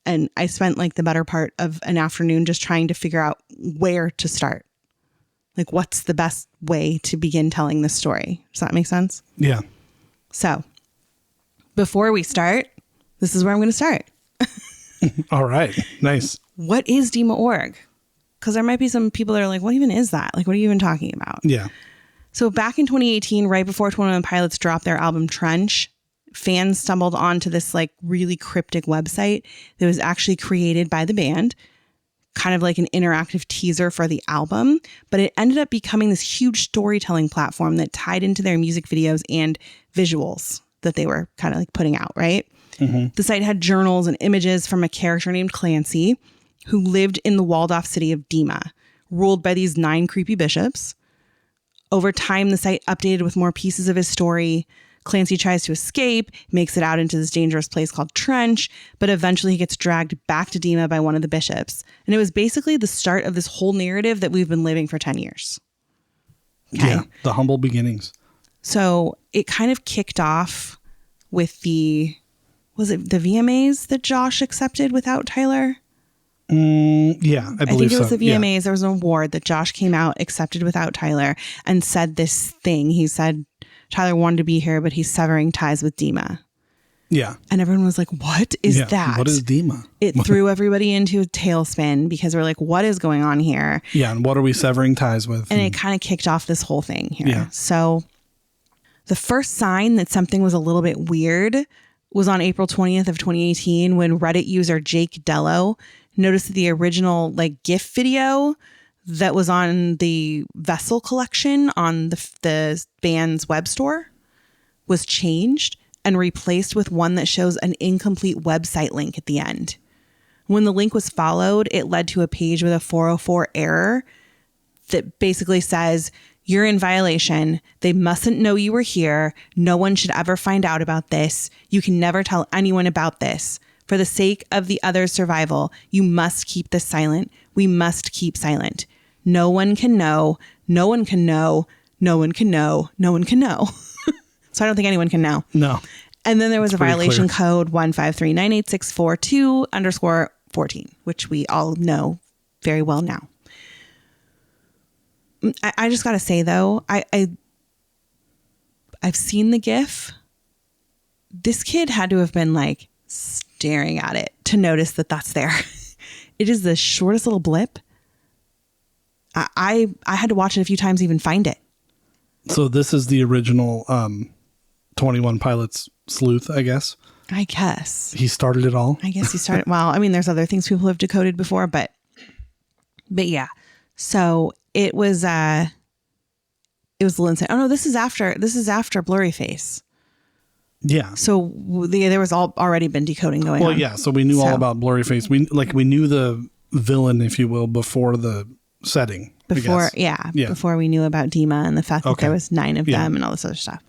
And I spent like the better part of an afternoon just trying to figure out where to start. Like, what's the best way to begin telling this story? Does that make sense? Yeah. So before we start, this is where I'm going to start. All right. Nice. What is dmaorg? Because there might be some people that are like, what even is that? Like, what are you even talking about? Yeah. So back in 2018, right before 21 Pilots dropped their album Trench, fans stumbled onto this like really cryptic website that was actually created by the band, kind of like an interactive teaser for the album. But it ended up becoming this huge storytelling platform that tied into their music videos and visuals that they were kind of like putting out, right? Mm-hmm. The site had journals and images from a character named Clancy, who lived in the walled off city of DEMA, ruled by these 9 creepy bishops. Over time, the site updated with more pieces of his story. Clancy tries to escape, makes it out into this dangerous place called Trench, but eventually he gets dragged back to DEMA by one of the bishops. And it was basically the start of this whole narrative that we've been living for 10 years. Okay? Yeah, the humble beginnings. So it kind of kicked off with was it the VMAs that Josh accepted without Tyler? Yeah, I believe so. I think it was the VMAs. Yeah. There was an award that Josh came out, accepted without Tyler, and said this thing. He said Tyler wanted to be here, but he's severing ties with DEMA. Yeah. And everyone was like, what is that? What is DEMA? It threw everybody into a tailspin because we're like, what is going on here? Yeah, and what are we severing ties with? And it kind of kicked off this whole thing here. Yeah. So the first sign that something was a little bit weird was on April 20th of 2018 when Reddit user Jake Dello noticed that the original like GIF video that was on the Vessel collection on the band's web store was changed and replaced with one that shows an incomplete website link at the end. When the link was followed, it led to a page with a 404 error that basically says, you're in violation. They mustn't know you were here. No one should ever find out about this. You can never tell anyone about this. For the sake of the other's survival, you must keep this silent. We must keep silent. No one can know. No one can know. No one can know. No one can know. So I don't think anyone can know. No. And then there was a violation code 1539864.2_14, which we all know very well now. I just got to say, though, I've seen the GIF. This kid had to have been like staring at it to notice that that's there. It is the shortest little blip. I had to watch it a few times to even find it. So this is the original 21 Pilots sleuth, I guess. I guess. He started it all. I guess he started. Well, I mean, there's other things people have decoded before, but yeah. So it was Lindsay. Oh no, this is after Blurry Face. Yeah. So there was already been decoding going on. Well, yeah. So we knew all about Blurry Face. We knew the villain, if you will, before the setting. Before, before we knew about DEMA and the fact that there was 9 of them and all this other stuff.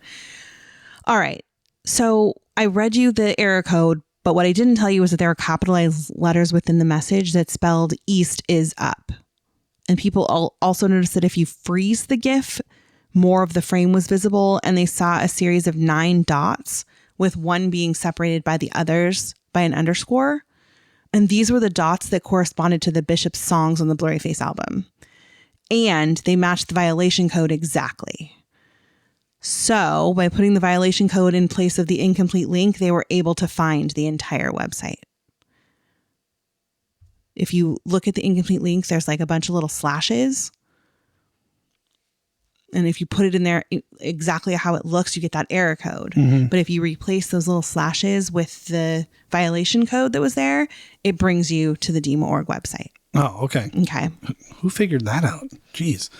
All right. So I read you the error code, but what I didn't tell you was that there are capitalized letters within the message that spelled east is up. And people also noticed that if you freeze the GIF, more of the frame was visible, and they saw a series of 9 dots, with one being separated by the others by an underscore. And these were the dots that corresponded to the Bishop's songs on the Blurry Face album. And they matched the violation code exactly. So by putting the violation code in place of the incomplete link, they were able to find the entire website. If you look at the incomplete link, there's like a bunch of little slashes. And if you put it in there exactly how it looks, you get that error code. Mm-hmm. But if you replace those little slashes with the violation code that was there, it brings you to the DEMA.org website. Oh, okay. Okay. Who figured that out? Jeez.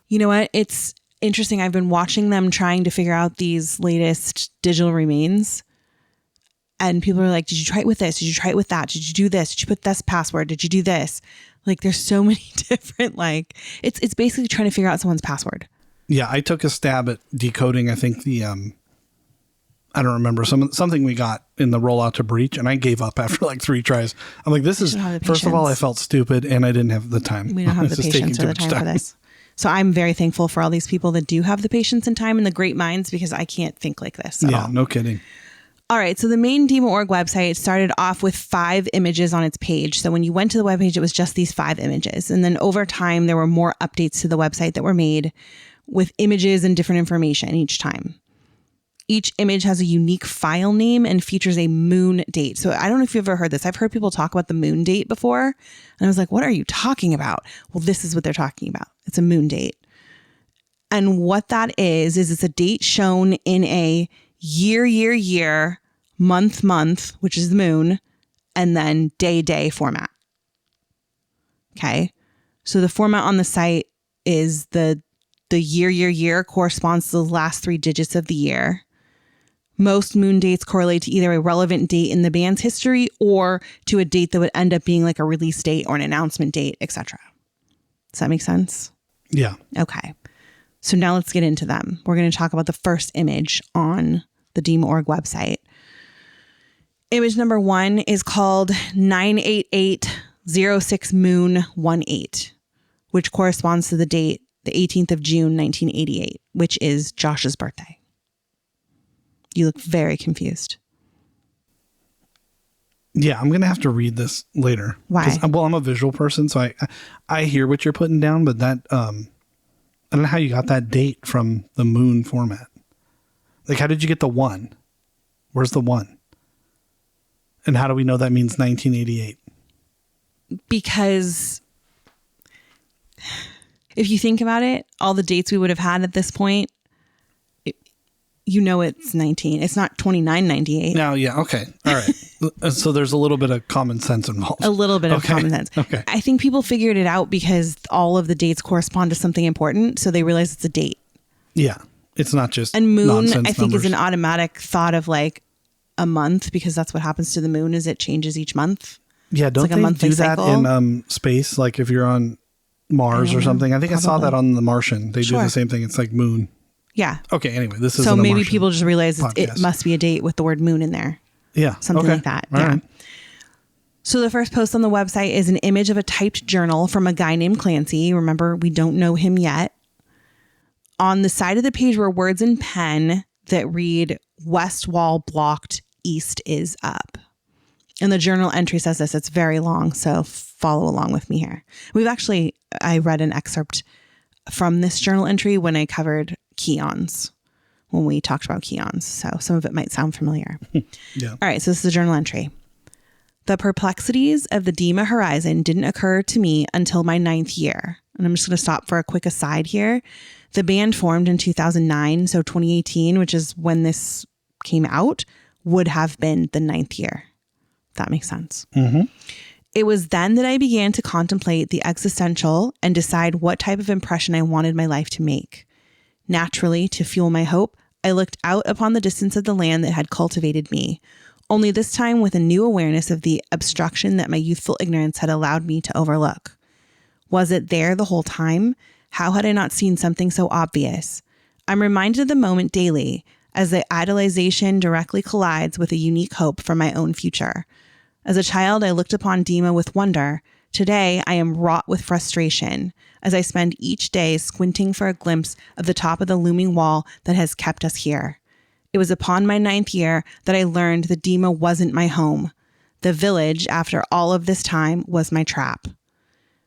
You know what? It's interesting. I've been watching them trying to figure out these latest digital remains. And people are like, did you try it with this? Did you try it with that? Did you do this? Did you put this password? Did you do this? Like, there's so many different, like, it's basically trying to figure out someone's password. Yeah, I took a stab at decoding, I think the, I don't remember, something we got in the rollout to Breach, and I gave up after like 3 tries. I'm like, this is, first of all, I felt stupid, and I didn't have the time. We don't have the patience or the time for this. So I'm very thankful for all these people that do have the patience and time and the great minds, because I can't think like this at all. No kidding. All right, so the main DEMA.org website started off with 5 images on its page. So when you went to the webpage, it was just these 5 images. And then over time, there were more updates to the website that were made with images and different information each time. Each image has a unique file name and features a moon date. So I don't know if you've ever heard this. I've heard people talk about the moon date before. And I was like, what are you talking about? Well, this is what they're talking about. It's a moon date. And what that is it's a date shown in a year, month, which is the moon, and then day format. Okay. So the format on the site is the year corresponds to the last 3 digits of the year. Most moon dates correlate to either a relevant date in the band's history or to a date that would end up being like a release date or an announcement date, etc. Does that make sense? Yeah. Okay. So now let's get into them. We're going to talk about the first image on the DEMA.org website. Image number 1 is called 98806 Moon 18, which corresponds to the date, the 18th of June, 1988, which is Josh's birthday. You look very confused. Yeah, I'm going to have to read this later. Why? Well, I'm a visual person, so I hear what you're putting down, but that, I don't know how you got that date from the moon format. Like, how did you get the 1? Where's the 1? And how do we know that means 1988? Because if you think about it, all the dates we would have had at this point, it's 19. It's not 2998. No, yeah, okay. All right. So there's a little bit of common sense involved. A little bit of common sense. Okay. I think people figured it out because all of the dates correspond to something important, so they realize it's a date. Yeah. It's not just and moon, nonsense I think, numbers. is an automatic thought of like a month, because that's what happens to the moon is it changes each month. Yeah, don't like they do that in space? Like if you're on Mars or something? I think probably. I saw that on The Martian. They do the same thing. It's like moon. Yeah. Okay, anyway, this is so maybe people just realize it must be a date with the word moon in there. Yeah. Something like that. All right. So the first post on the website is an image of a typed journal from a guy named Clancy. Remember, we don't know him yet. On the side of the page were words in pen that read, "West wall blocked, east is up." And the journal entry says this. It's very long, so follow along with me here. I read an excerpt from this journal entry when I covered Keons, when we talked about Keons. So some of it might sound familiar. Yeah. All right, so this is the journal entry. The perplexities of the DEMA horizon didn't occur to me until my 9th year. And I'm just going to stop for a quick aside here. The band formed in 2009, so 2018, which is when this came out, would have been the 9th year. If that makes sense. Mm-hmm. It was then that I began to contemplate the existential and decide what type of impression I wanted my life to make. Naturally, to fuel my hope, I looked out upon the distance of the land that had cultivated me, only this time with a new awareness of the obstruction that my youthful ignorance had allowed me to overlook. Was it there the whole time? How had I not seen something so obvious? I'm reminded of the moment daily as the idolization directly collides with a unique hope for my own future. As a child, I looked upon DEMA with wonder. Today, I am wrought with frustration as I spend each day squinting for a glimpse of the top of the looming wall that has kept us here. It was upon my 9th year that I learned that DEMA wasn't my home. The village, after all of this time, was my trap.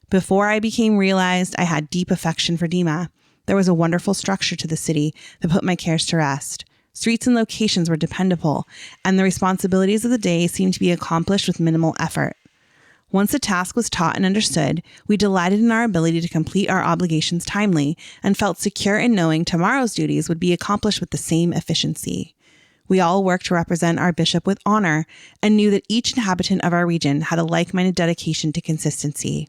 Before I became realized, I had deep affection for DEMA. There was a wonderful structure to the city that put my cares to rest. Streets and locations were dependable, and the responsibilities of the day seemed to be accomplished with minimal effort. Once a task was taught and understood, we delighted in our ability to complete our obligations timely and felt secure in knowing tomorrow's duties would be accomplished with the same efficiency. We all worked to represent our bishop with honor and knew that each inhabitant of our region had a like-minded dedication to consistency.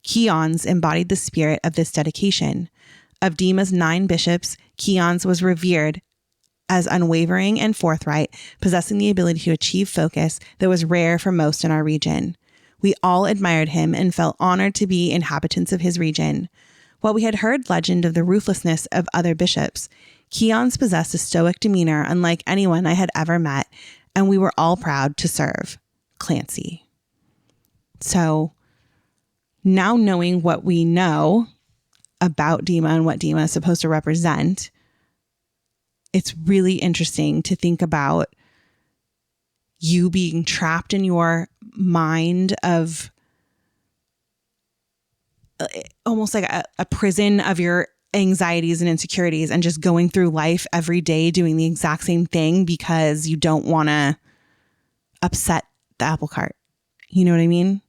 Keon's embodied the spirit of this dedication. Of DEMA's 9 bishops, Keon's was revered as unwavering and forthright, possessing the ability to achieve focus that was rare for most in our region. We all admired him and felt honored to be inhabitants of his region. While we had heard legend of the ruthlessness of other bishops, Keon's possessed a stoic demeanor unlike anyone I had ever met, and we were all proud to serve. Clancy. So, now knowing what we know about DEMA and what DEMA is supposed to represent, it's really interesting to think about you being trapped in your mind of almost like a prison of your anxieties and insecurities and just going through life every day doing the exact same thing because you don't want to upset the apple cart. You know what I mean?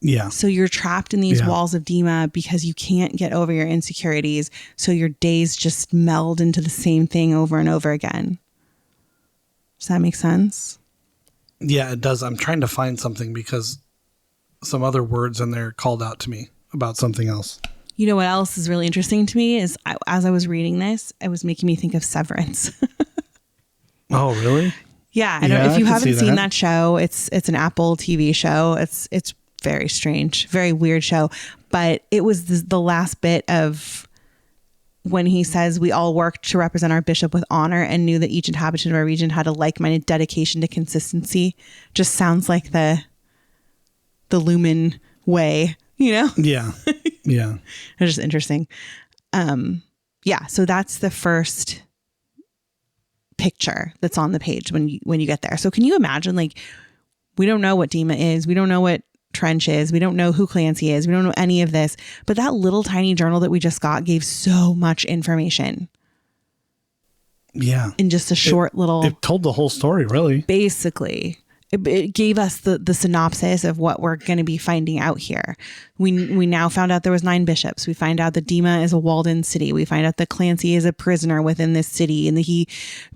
Yeah. So you're trapped in these walls of DEMA because you can't get over your insecurities. So your days just meld into the same thing over and over again. Does that make sense? Yeah, it does. I'm trying to find something because some other words in there called out to me about something else. You know what else is really interesting to me is as I was reading this, it was making me think of Severance. Oh, really? Yeah. I don't, if you haven't seen that show, it's an Apple TV show. It's very strange, very weird show. But it was the last bit of when he says we all worked to represent our bishop with honor and knew that each inhabitant of our region had a like-minded dedication to consistency. Just sounds like the Lumen way, you know? Yeah. Yeah. It's just interesting. Yeah. So that's the first picture that's on the page when you get there. So can you imagine, like, we don't know what DEMA is. We don't know what Trench is. We don't know who Clancy is. We don't know any of this, but that little tiny journal that we just got gave so much information. Yeah. In just a short little... It told the whole story, really. Basically. It gave us the synopsis of what we're going to be finding out here. We now found out there was 9 bishops. We find out that DEMA is a walled-in city. We find out that Clancy is a prisoner within this city and that he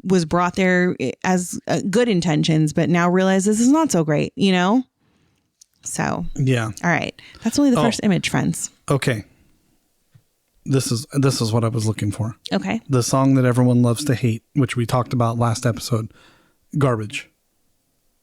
was brought there as good intentions, but now realizes this is not so great, you know? So, yeah. All right. That's only the first image, friends. Okay. This is what I was looking for. Okay. The song that everyone loves to hate, which we talked about last episode, Garbage.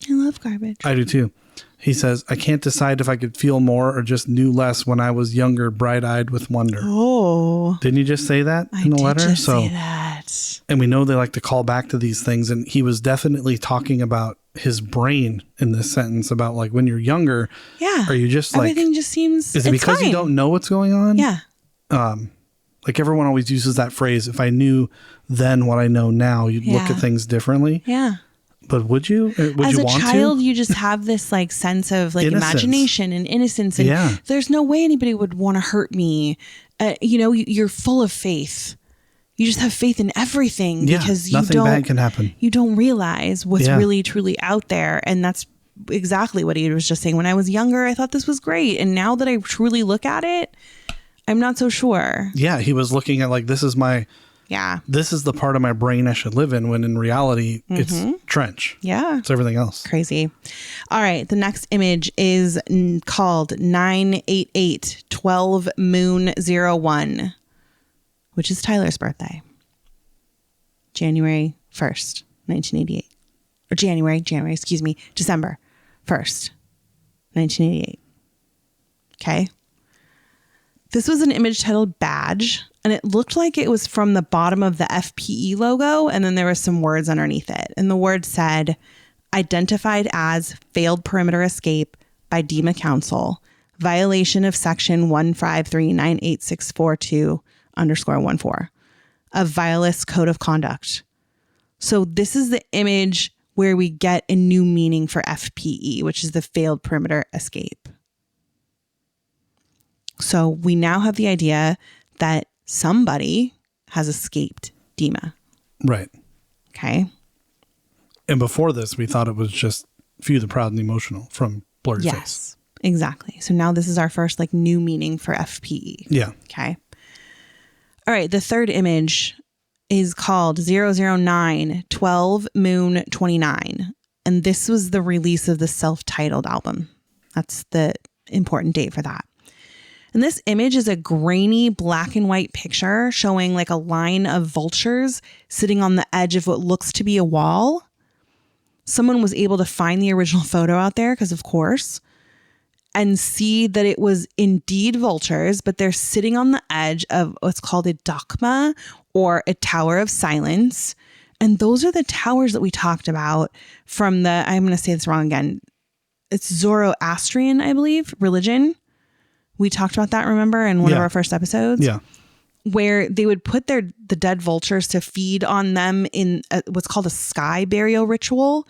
I love Garbage. I do too. He says, I can't decide if I could feel more or just knew less when I was younger, bright-eyed with wonder. Oh. Didn't you just say that in the letter? I did just say that. And we know they like to call back to these things. And he was definitely talking about his brain in this sentence about, like, when you're younger. Yeah. Are you just everything just seems... Is it because you don't know what's going on? Yeah. Like everyone always uses that phrase, if I knew then what I know now, you'd look at things differently. Yeah. But would you? Would As you a want child, to? you just have this like sense of like imagination and innocence. And there's no way anybody would want to hurt me. You know, you're full of faith. You just have faith in everything because nothing bad can happen. You don't realize what's really truly out there. And that's exactly what he was just saying. When I was younger, I thought this was great. And now that I truly look at it, I'm not so sure. Yeah. He was looking at like, this is the part of my brain I should live in, when in reality, it's Trench. Yeah. It's everything else. Crazy. All right. The next image is called 988-12 Moon 01, which is Tyler's birthday. January 1st, 1988. Or December 1st, 1988. Okay. This was an image titled Badge, and it looked like it was from the bottom of the FPE logo, and then there was some words underneath it. And the word said, identified as failed perimeter escape by DEMA Council, violation of section 1539864.2_14 of VIALIST Code of Conduct. So this is the image where we get a new meaning for FPE, which is the failed perimeter escape. So we now have the idea that somebody has escaped DEMA. Right. Okay. And before this, we thought it was just Few the Proud and the Emotional from Blurry Face. Yes, exactly. So now this is our first like new meaning for FPE. Yeah. Okay. All right. The third image is called 009-12 Moon 29. And this was the release of the self-titled album. That's the important date for that. And this image is a grainy black and white picture showing like a line of vultures sitting on the edge of what looks to be a wall. Someone was able to find the original photo out there, because of course, and see that it was indeed vultures, but they're sitting on the edge of what's called a DEMA, or a tower of silence. And those are the towers that we talked about from the, I'm going to say this wrong again, it's Zoroastrian, I believe, religion. We talked about that, remember, in one of our first episodes? Yeah. Where they would put the dead vultures to feed on them in what's called a sky burial ritual,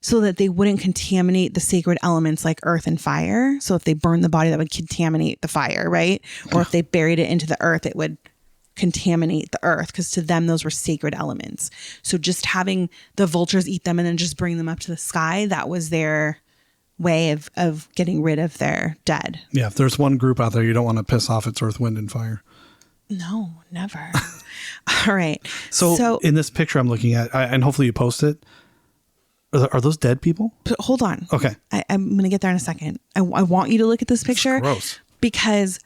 so that they wouldn't contaminate the sacred elements like earth and fire. So if they burned the body, that would contaminate the fire, right? Or if they buried it into the earth, it would contaminate the earth, because to them, those were sacred elements. So just having the vultures eat them and then just bring them up to the sky, that was their way of getting rid of their dead. Yeah, if there's one group out there you don't want to piss off, it's Earth, Wind, and Fire. No, never. All right. So in this picture I'm looking at, and hopefully you post it, are those dead people? But hold on. Okay. I'm going to get there in a second. I want you to look at this picture. It's gross. Because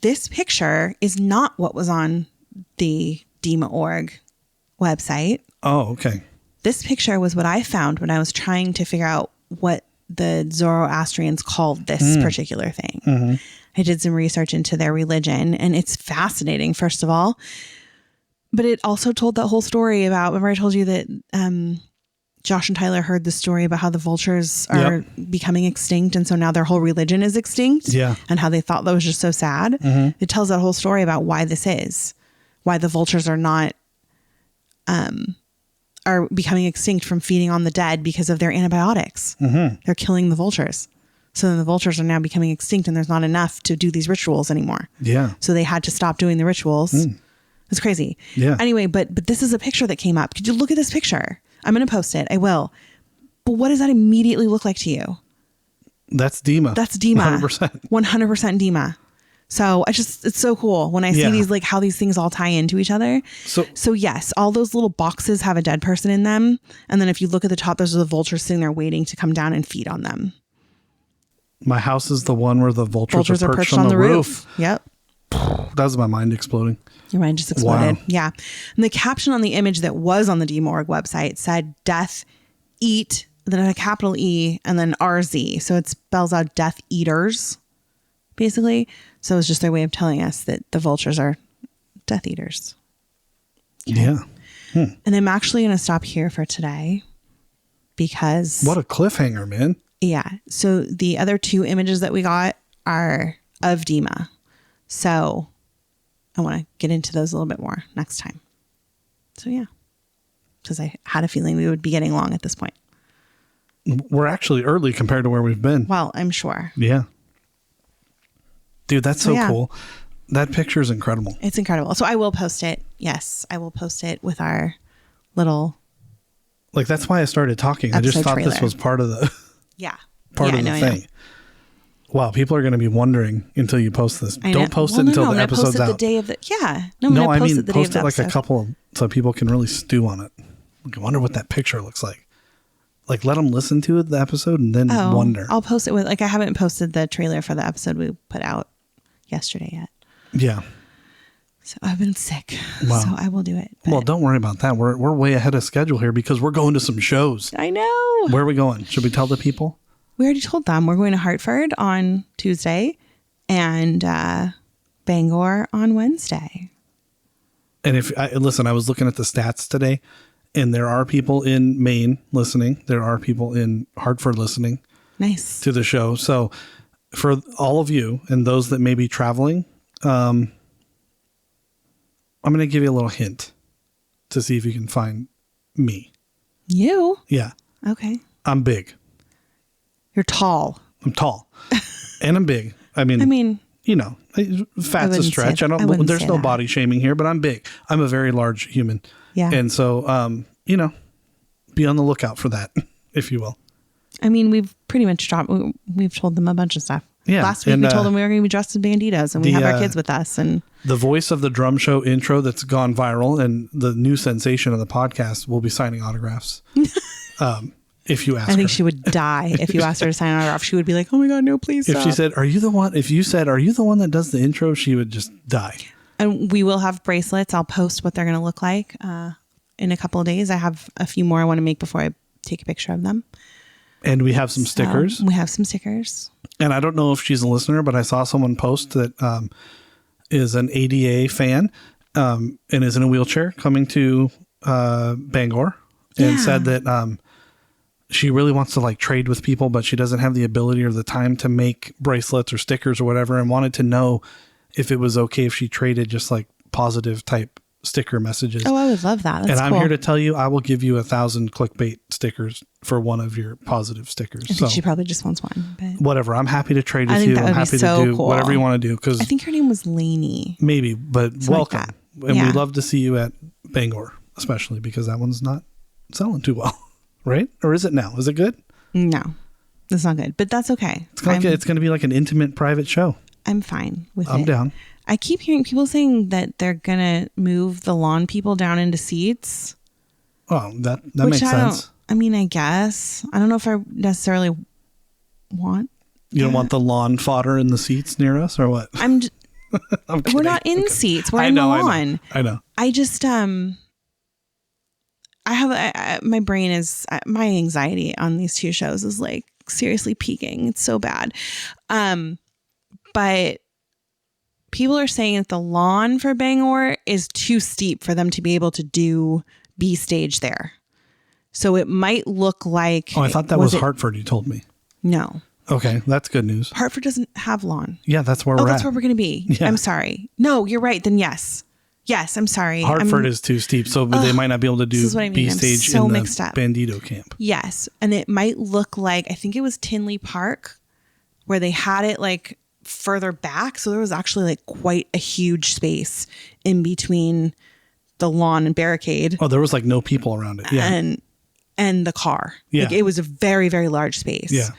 this picture is not what was on the dmaorg website. Oh, okay. This picture was what I found when I was trying to figure out what the Zoroastrians called this particular thing. Mm-hmm. I did some research into their religion, and it's fascinating, first of all. But it also told that whole story about, remember I told you that Josh and Tyler heard the story about how the vultures are becoming extinct, and so now their whole religion is extinct. Yeah. And how they thought that was just so sad. Mm-hmm. It tells that whole story about why this is, why the vultures are not are becoming extinct from feeding on the dead because of their antibiotics. Mm-hmm. They're killing the vultures. So then the vultures are now becoming extinct, and there's not enough to do these rituals anymore. Yeah. So they had to stop doing the rituals. It's crazy. Yeah. Anyway, but this is a picture that came up. Could you look at this picture? I'm going to post it. I will. But what does that immediately look like to you? That's DEMA. That's DEMA. 100%. 100% DEMA. So it's so cool when I see these, like how these things all tie into each other. So yes, all those little boxes have a dead person in them. And then if you look at the top, those are the vultures sitting there waiting to come down and feed on them. My house is the one where the vultures are perched on the roof. Yep. That was my mind exploding. Your mind just exploded. Wow. Yeah. And the caption on the image that was on the DMORG website said, "Death eat," then a capital E and then RZ. So it spells out death eaters, basically. So it's just their way of telling us that the vultures are death eaters. Okay. Yeah. And I'm actually going to stop here for today because... What a cliffhanger, man. Yeah. So the other two images that we got are of DEMA. So I want to get into those a little bit more next time. So yeah, because I had a feeling we would be getting long at this point. We're actually early compared to where we've been. Well, I'm sure. Yeah. Dude, that's so cool. That picture is incredible. It's incredible. So I will post it. Yes, I will post it with our little... Like, that's why I started talking. I just thought trailer. This was part of the... Part of the thing. Wow, people are going to be wondering until you post this. Don't post it until the episode's out. The day of the I mean post it like a couple so people can really stew on it. Like, I wonder what that picture looks like. Like, let them listen to the episode and then wonder. I'll post it with, like, I haven't posted the trailer for the episode we put out yesterday yet. Yeah. So I've been sick. Wow. So I will do it. Well, don't worry about that. We're way ahead of schedule here because we're going to some shows. I know. Where are we going? Should we tell the people? We already told them we're going to Hartford on Tuesday, and Bangor on Wednesday. And listen, I was looking at the stats today, and there are people in Maine listening. There are people in Hartford listening. Nice. To the show. So for all of you and those that may be traveling, I'm going to give you a little hint to see if you can find me. You? Yeah. Okay. I'm big. You're tall. I'm tall. And I'm big. I mean, you know, fat's a stretch. There's no body shaming here, but I'm big. I'm a very large human. Yeah. And so, you know, be on the lookout for that, if you will. I mean, we've pretty much we've told them a bunch of stuff. Yeah. Last week we told them we were going to be dressed as banditos, and we have our kids with us. And the voice of the drum show intro that's gone viral and the new sensation of the podcast will be signing autographs. If you ask her. I think she would die if you asked her to sign an autograph. She would be like, "Oh my God, no, please stop." If she said, "Are you the one?" If you said, "Are you the one that does the intro?" She would just die. And we will have bracelets. I'll post what they're going to look like in a couple of days. I have a few more I want to make before I take a picture of them. And we have some stickers. We have some stickers. And I don't know if she's a listener, but I saw someone post that is an ADA fan and is in a wheelchair coming to Bangor and said that she really wants to like trade with people, but she doesn't have the ability or the time to make bracelets or stickers or whatever, and wanted to know if it was okay if she traded just like positive type sticker messages. Oh, I would love that. That's I'm here to tell you, I will give you 1,000 clickbait stickers for one of your positive stickers. I think she probably just wants one. But whatever. I'm happy to trade with you. I'm happy to do whatever you want to do. Because I think her name was Lainey. Maybe, but welcome. Like and we'd love to see you at Bangor, especially because that one's not selling too well, right? Or is it now? Is it good? No, it's not good, but that's okay. It's going to be like an intimate private show. I'm fine with it. I'm down. I keep hearing people saying that they're going to move the lawn people down into seats. Oh, that makes sense. I mean, I guess. I don't know if I necessarily want. You don't want the lawn fodder in the seats near us or what? We're not in seats. We're in the lawn. I know. I just, I have, my brain is, my anxiety on these two shows is like seriously peaking. It's so bad. But people are saying that the lawn for Bangor is too steep for them to be able to do B stage there. So it might look like... Oh, I thought that was Hartford, you told me. No. Okay, that's good news. Hartford doesn't have lawn. Yeah, that's where we're at. Oh, that's where we're going to be. Yeah. I'm sorry. No, you're right. Then yes. Yes, I'm sorry. Hartford is too steep, so they might not be able to do B stage in the Bandito camp. Yes, and it might look like, I think it was Tinley Park, where they had it like further back. So there was actually like quite a huge space in between the lawn and barricade. Oh, there was like no people around it. Yeah. And the car. Yeah. Like it was a very, very large space. Yeah.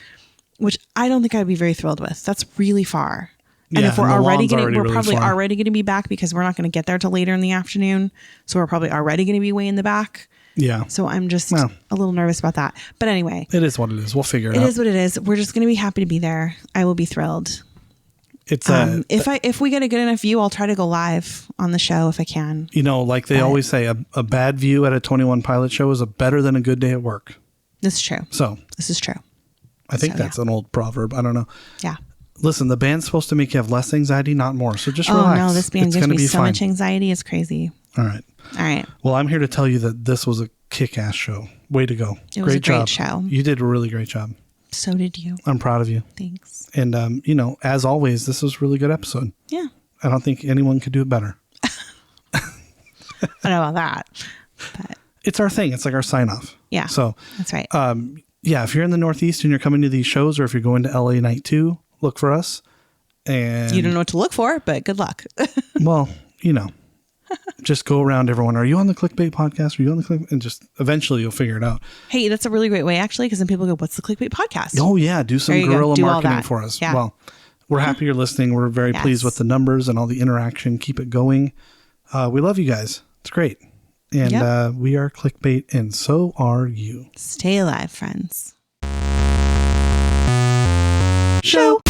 Which I don't think I'd be very thrilled with. That's really far. And yeah, if we're probably already going to be back because we're not going to get there till later in the afternoon. So we're probably already going to be way in the back. Yeah. So I'm just a little nervous about that. But anyway. It is what it is. We'll figure it out. It is what it is. We're just going to be happy to be there. I will be thrilled. It's if we get a good enough view, I'll try to go live on the show if I can. You know, like they always say, a bad view at a 21 Pilot show is better than a good day at work. This is true. So this is true. I think that's an old proverb. I don't know. Yeah. Listen, the band's supposed to make you have less anxiety, not more. So just relax. Oh no, this band gives me so much anxiety. It's crazy. All right. Well, I'm here to tell you that this was a kick-ass show. Way to go. It was a great show. You did a really great job. So did you. I'm proud of you. Thanks. And, you know, as always, this was a really good episode. Yeah. I don't think anyone could do it better. I don't know about that. But it's our thing. It's like our sign-off. Yeah. So that's right. Yeah, if you're in the Northeast and you're coming to these shows, or if you're going to LA Night 2, look for us. And you don't know what to look for, but good luck. Well, you know, just go around everyone. Are you on the Clickbait podcast? Are you on the Clickbait? And just eventually you'll figure it out. Hey, that's a really great way, actually, because then people go, what's the Clickbait podcast? Oh, yeah. Do some guerrilla marketing for us. Yeah. Well, we're happy you're listening. We're very pleased with the numbers and all the interaction. Keep it going. We love you guys. It's great. And we are Clickbait, and so are you. Stay alive, friends. Show.